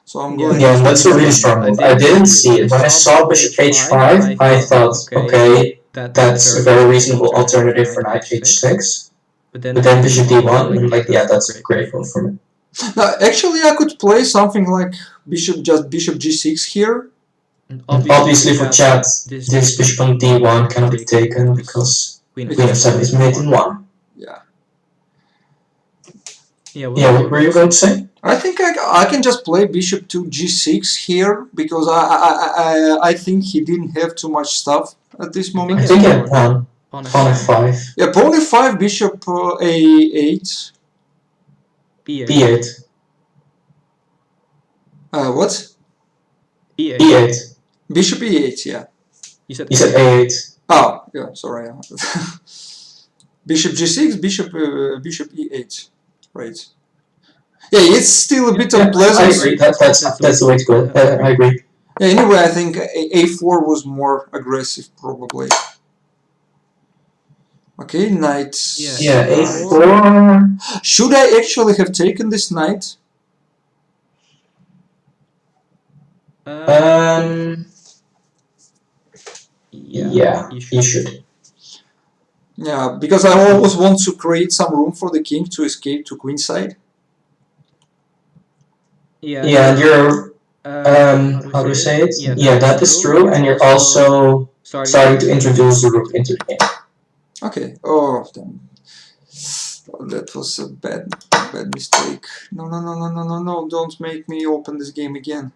So I'm going. Yeah, that's a really strong move. I didn't see it. When I saw bishop h5, I thought, okay, that's a very reasonable alternative for knight h6. But then bishop d1, I'm like, yeah, that's a great move for me. Now, actually, I could play something like bishop g6 here. Obviously, for chat, this bishop on d1 cannot be taken because queen f7 is mate in 1. Yeah, what were you going to say? I think I can just play bishop to g6 here because I think he didn't have too much stuff at this moment. I think he had pawn f5. Yeah, pawn f5, bishop a8. b8. What? e8. Bishop e8, yeah. You said a8. Oh, yeah, sorry. Bishop g6, bishop e8. Right. Yeah, it's still a bit Yeah, I unpleasant. agree. That's the way to go. I agree. Yeah, anyway, I think a4 was more aggressive, probably. Okay, knight. Yeah, A4. a4. Should I actually have taken this knight? Um, yeah, you you should. should. Yeah, because I always want to create some room for the king to escape to queenside. Yeah, and you're how do you say it? Yeah, that is true, and you're also starting to introduce the rook into the game. Okay. Oh, damn. That was a bad mistake. No, no, no, no, no, no, no! Don't make me open this game again.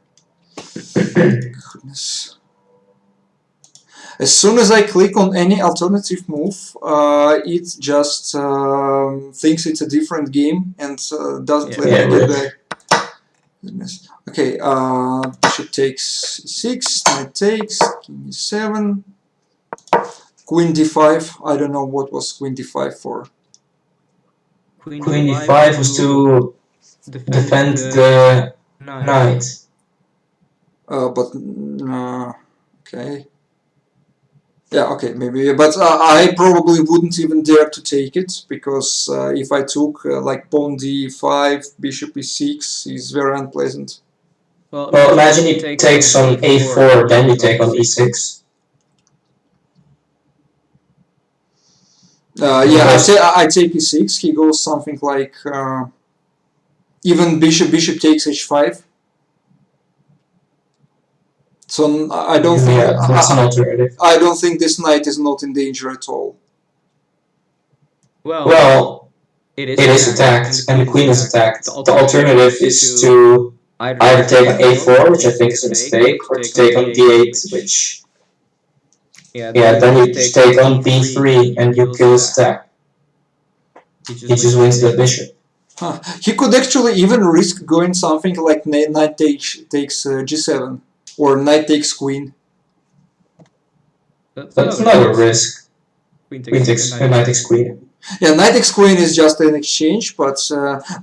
Goodness. As soon as I click on any alternative move, it just thinks it's a different game and doesn't let me get back. Goodness. Okay, bishop takes e6, knight takes, king e7, queen d5. I don't know what was queen d5 for. Queen d5 was to defend the knight. But okay. Yeah, okay, maybe, but I probably wouldn't even dare to take it, because if I took like pawn d5, bishop e6 is very unpleasant. Well, Well, imagine he takes on a4, then you take on e6. Yeah, I take e6, he goes something like even bishop takes h5. So I don't think that's an alternative. I don't think this knight is not in danger at all. Well, it is attacked, and the queen is attacked. The alternative is to either take on a4, which I think is a mistake, or to take on d8, which then you just take on b3 and you kill his attack. He just wins the bishop. Huh. He could actually even risk going something like knight takes g7 or knight takes queen. That's not a risk. Queen takes knight takes queen. Yeah, knight takes queen is just an exchange, but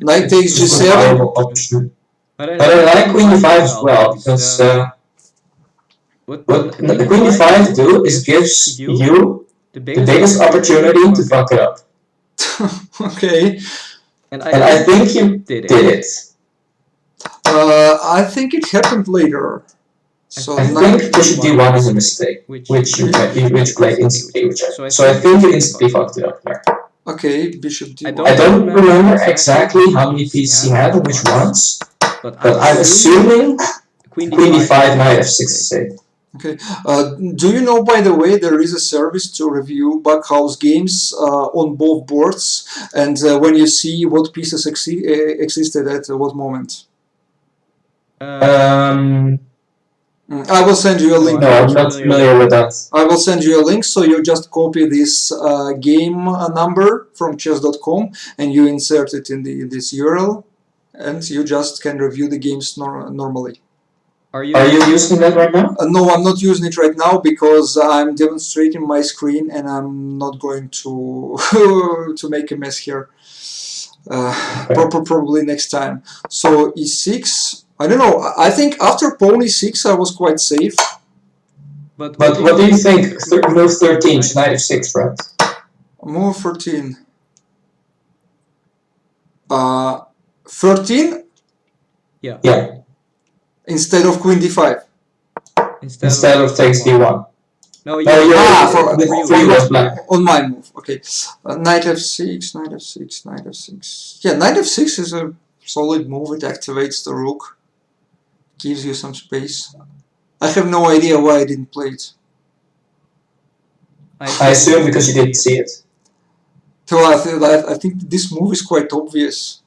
knight takes g7. But I like queen d5 as well, because what the queen d5 do is gives you the biggest opportunity to fuck it up. Okay. And I think you did it. I think it happened later. So I think bishop d1 is a mistake, which you played instantly. So I think you instantly fucked it up there. Okay, bishop d1. I don't remember exactly how many pieces he had and which ones, but I'm assuming queen d5, knight f6 is safe. Okay. Do you know, by the way, there is a service to review bughouse games on both boards, and when you see what pieces existed at what moment? I will send you a link. No, I'm not familiar with that. I will send you a link, so you just copy this game number from chess.com and you insert it in this URL, and you just can review the games normally. Are you using that right now? No, I'm not using it right now because I'm demonstrating my screen and I'm not going to to make a mess here. Probably next time. So e6. I don't know. I think after pawn e6 I was quite safe. But what do you think? Move 13, knight f6, right? Move 13. 13? Yeah. Instead of queen d5. Instead of takes d1. No, for you was black. On my move. Okay. Knight f6, knight f6, knight f6. Yeah, knight f6 is a solid move. It activates the rook. Gives you some space. I have no idea why I didn't play it. I assume because you didn't see it. So I think this move is quite obvious.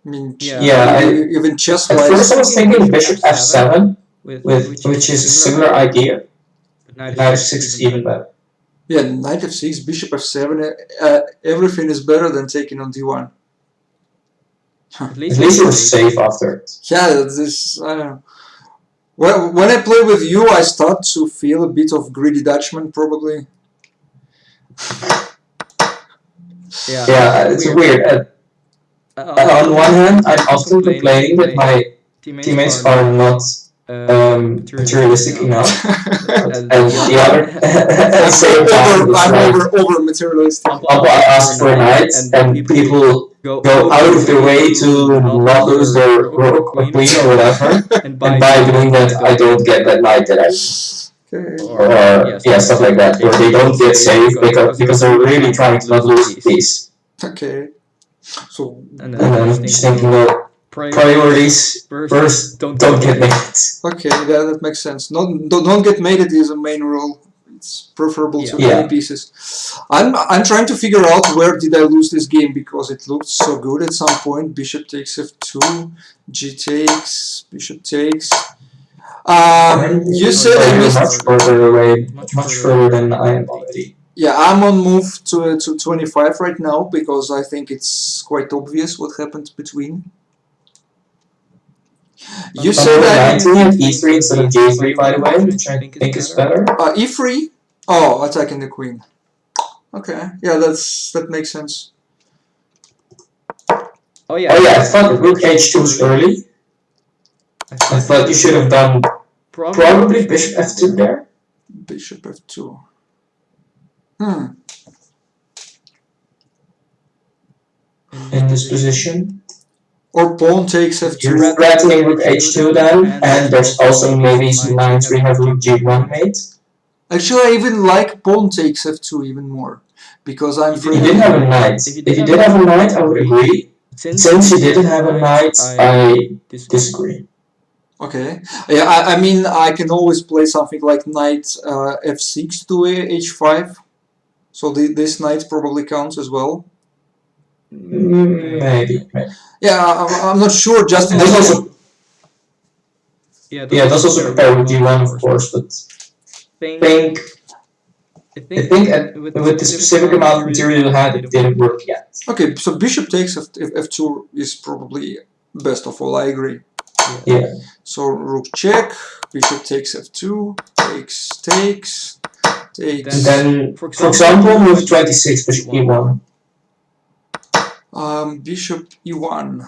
I mean, even chess-wise. At first I was thinking bishop f7, which is a similar idea. Knight f6 is even better. Yeah, knight f6, bishop f7, everything is better than taking on d1. At least you were safe after it. Yeah, this, I don't know. Well, when I play with you, I start to feel a bit of greedy Dutchman, probably. Yeah, it's weird. On one hand, I'm often complaining that my teammates are not materialistic enough. And the other, at the same time, it's like over materialistic. I ask for a night, and people go out of their way to not lose their rook or queen or whatever, and by doing that, I don't get that night that I Okay. or yeah, stuff like that, or they don't get saved because they're really trying to not lose the piece. Okay. So And And then just thinking, well, priorities first, don't get mated. okay, that makes sense. Don't get mated is a main rule. It's preferable to Yeah. many pieces. I'm trying to figure out where did I lose this game because it looked so good at some point. Bishop takes f2, g takes, bishop takes. You said I You're missed. much further away, much further than I am already. Yeah, I'm on move to 25 right now because I think it's quite obvious what happened between. You So said I 19 and e3 instead of j3, by the way, which I think is better. e3. Oh, attacking the queen. Okay, yeah, that makes sense. Oh yeah, I thought rook h2 was early. I thought you should have done probably bishop f2 there. Bishop f2. In this position. Or pawn takes f2. You're threatening rook h2 then, and there's also maybe some lines where you have rook g1 mate. Actually, I even like pawn takes f2 even more because I'm If you didn't have a knight, I would agree. Since you didn't have a knight, I disagree. Okay. Yeah, I mean, I can always play something like knight f6 to h5. So this knight probably counts as well. Maybe. Yeah, I'm not sure. Just There's also there's also prepare with g1, of course, but I think with the specific amount of material you had, it didn't work yet. Okay, so bishop takes f2 is probably best of all. I agree. Yeah. So rook check, bishop takes f2, takes. And then, for example, move 26, bishop e1. Bishop e1.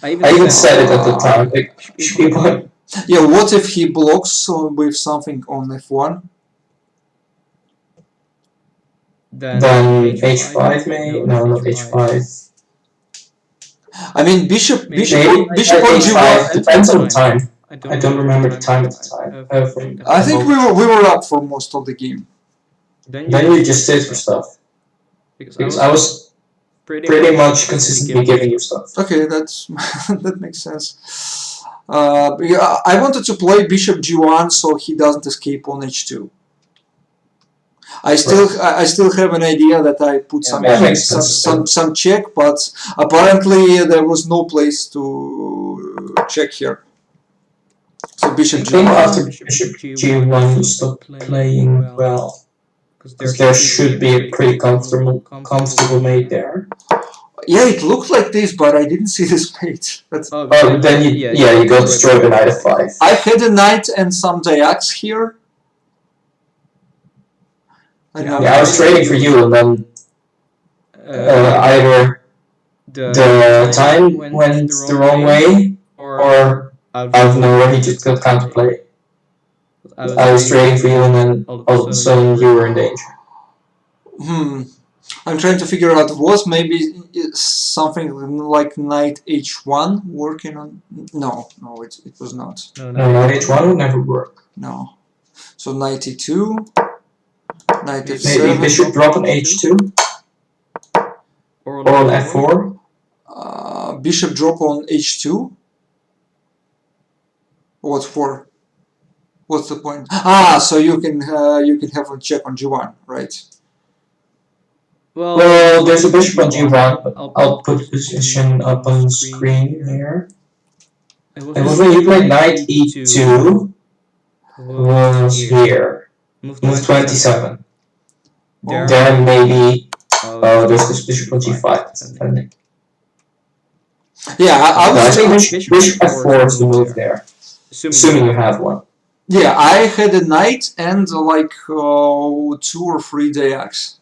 I even said it at the time, like bishop e1. Yeah, what if he blocks with something on f1? Then h5 maybe? No, not h5. I mean, bishop on h5 g1. depends on the time. I don't remember the time at the time. I think we were up for most of the game. Then you just sit for stuff. Because I was pretty much consistently giving you stuff. Okay, that's that makes sense. Yeah, I wanted to play bishop g1 so he doesn't escape on h2. I still have an idea that I put some check, but apparently there was no place to check here. So bishop I think g1. after bishop g1 you stop playing well. Because there should be a pretty comfortable mate there. Yeah, it looked like this, but I didn't see this mate. Then you go destroy the knight f5. I had a knight and some diacs here. I was trading for you, and then either the time went the wrong way, or out of nowhere he just got counterplay. I was trading for you, and then all of a sudden you were in danger. I'm trying to figure out, was maybe something like knight h1 working on? No, it was not. No, knight h1 would never work. No. So knight e2, knight f7. Maybe bishop drop on h2? Or on f4? Bishop drop on h2? What for? What's the point? So you can have a check on g1, right? Well, there's a bishop on g1, but I'll put the position up on the screen here. It was when you played knight e2, was here. Move 27. There maybe there's this bishop on g5. Yeah, I think bishop f4 is the move there, assuming you have one. Yeah, I had a knight and like 2 or 3 diacs.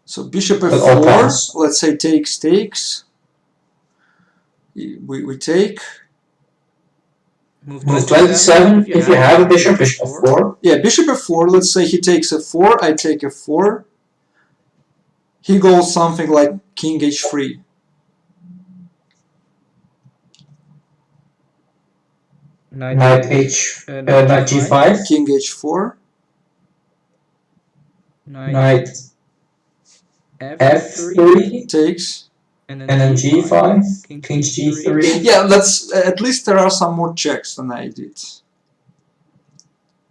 So bishop But all f4, pawns. let's say takes. We take. Move Move to to f7 f7 if you have a bishop f4. Yeah, bishop f4, let's say he takes f4, I take f4. He goes something like king h3. Knight g5. King h4. Knight f3. Takes. and And then g5. King g3. Yeah, that's at least there are some more checks than I did.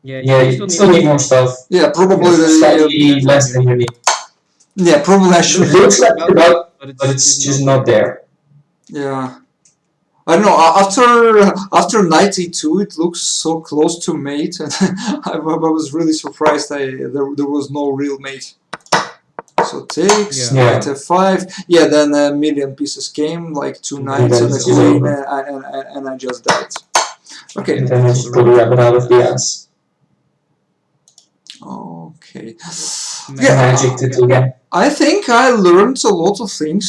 Yeah, Yeah, you still need more stuff. Yeah, probably Slightly less than you need. Yeah, probably I It should. looks like it's about, but it's just not there. Yeah. I don't know, after knight e2 it looks so close to mate, and I was really surprised there was no real mate. So takes, Yeah. knight f5, yeah, then a million pieces came, like two knights and a it's queen, over. and I just died. Okay. And then I just pull the rabbit out of the ass. Okay. Magic it again. I think I learned a lot of things.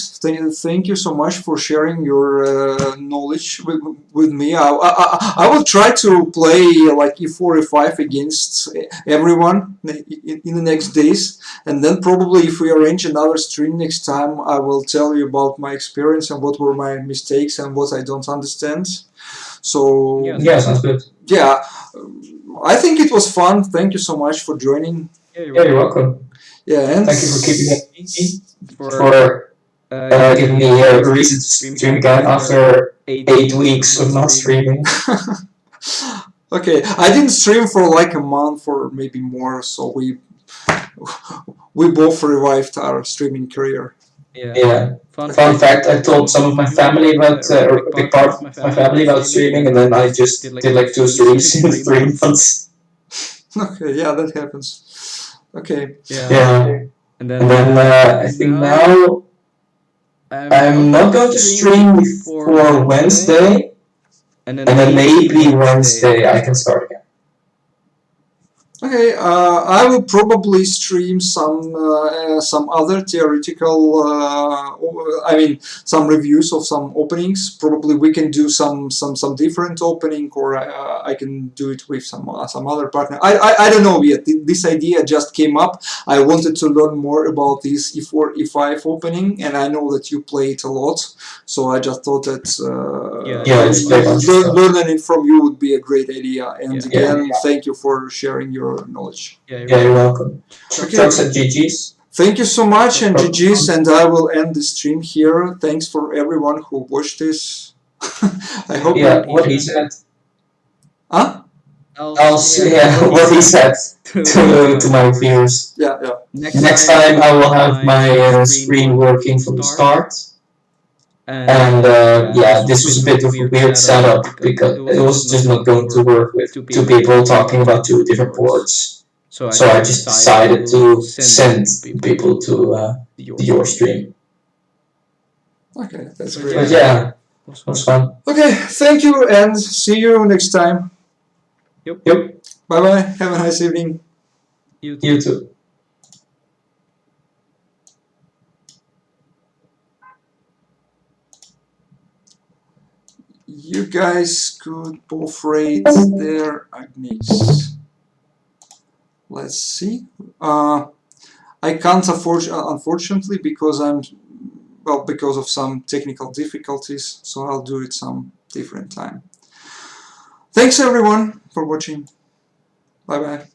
Thank you so much for sharing your knowledge with me. I will try to play like e4, e5 against everyone in the next days, and then probably if we arrange another stream next time, I will tell you about my experience and what were my mistakes and what I don't understand. So Yeah, sounds good. yeah, I think it was fun. Thank you so much for joining. Yeah, Yeah, you're welcome. Yeah, and Thank you for keeping me for giving me a reason to stream again after 8 weeks of not streaming. Okay, I didn't stream for like a month or maybe more, so we both revived our streaming career. Yeah. Fun fact, I told some of my family about, or a big part of my family about streaming, and then I just did like 2 streams in 3 months. Okay, yeah, that happens. Okay. Yeah. And then I think now I'm not going to stream before Wednesday, and then maybe Wednesday I can start again. Okay, I will probably stream some other theoretical, I mean, some reviews of some openings. Probably we can do some different opening, or I can do it with some other partner. I don't know yet. This idea just came up. I wanted to learn more about this e4, e5 opening, and I know that you play it a lot. So I just thought that learning it from you would be a great idea. And again, thank you for sharing your knowledge. Yeah, you're welcome. Jokes and GG's. Thank you so much, and GG's, and I will end the stream here. Thanks for everyone who watched this. I hope. Yeah, what he said. Huh? I'll see what he said to my viewers. Yeah. Next time I will have my screen working from the start. And yeah, this was a bit of a weird setup because it was just not going to work with 2 people talking about 2 different boards. So I just decided to send people to your stream. Okay, that's great. But yeah, it was fun. Okay, thank you, and see you next time. Yep. Bye bye. Have a nice evening. You too. You guys could both rate their agnes. Let's see. I can't unfortunately, because because of some technical difficulties, so I'll do it some different time. Thanks everyone for watching. Bye bye.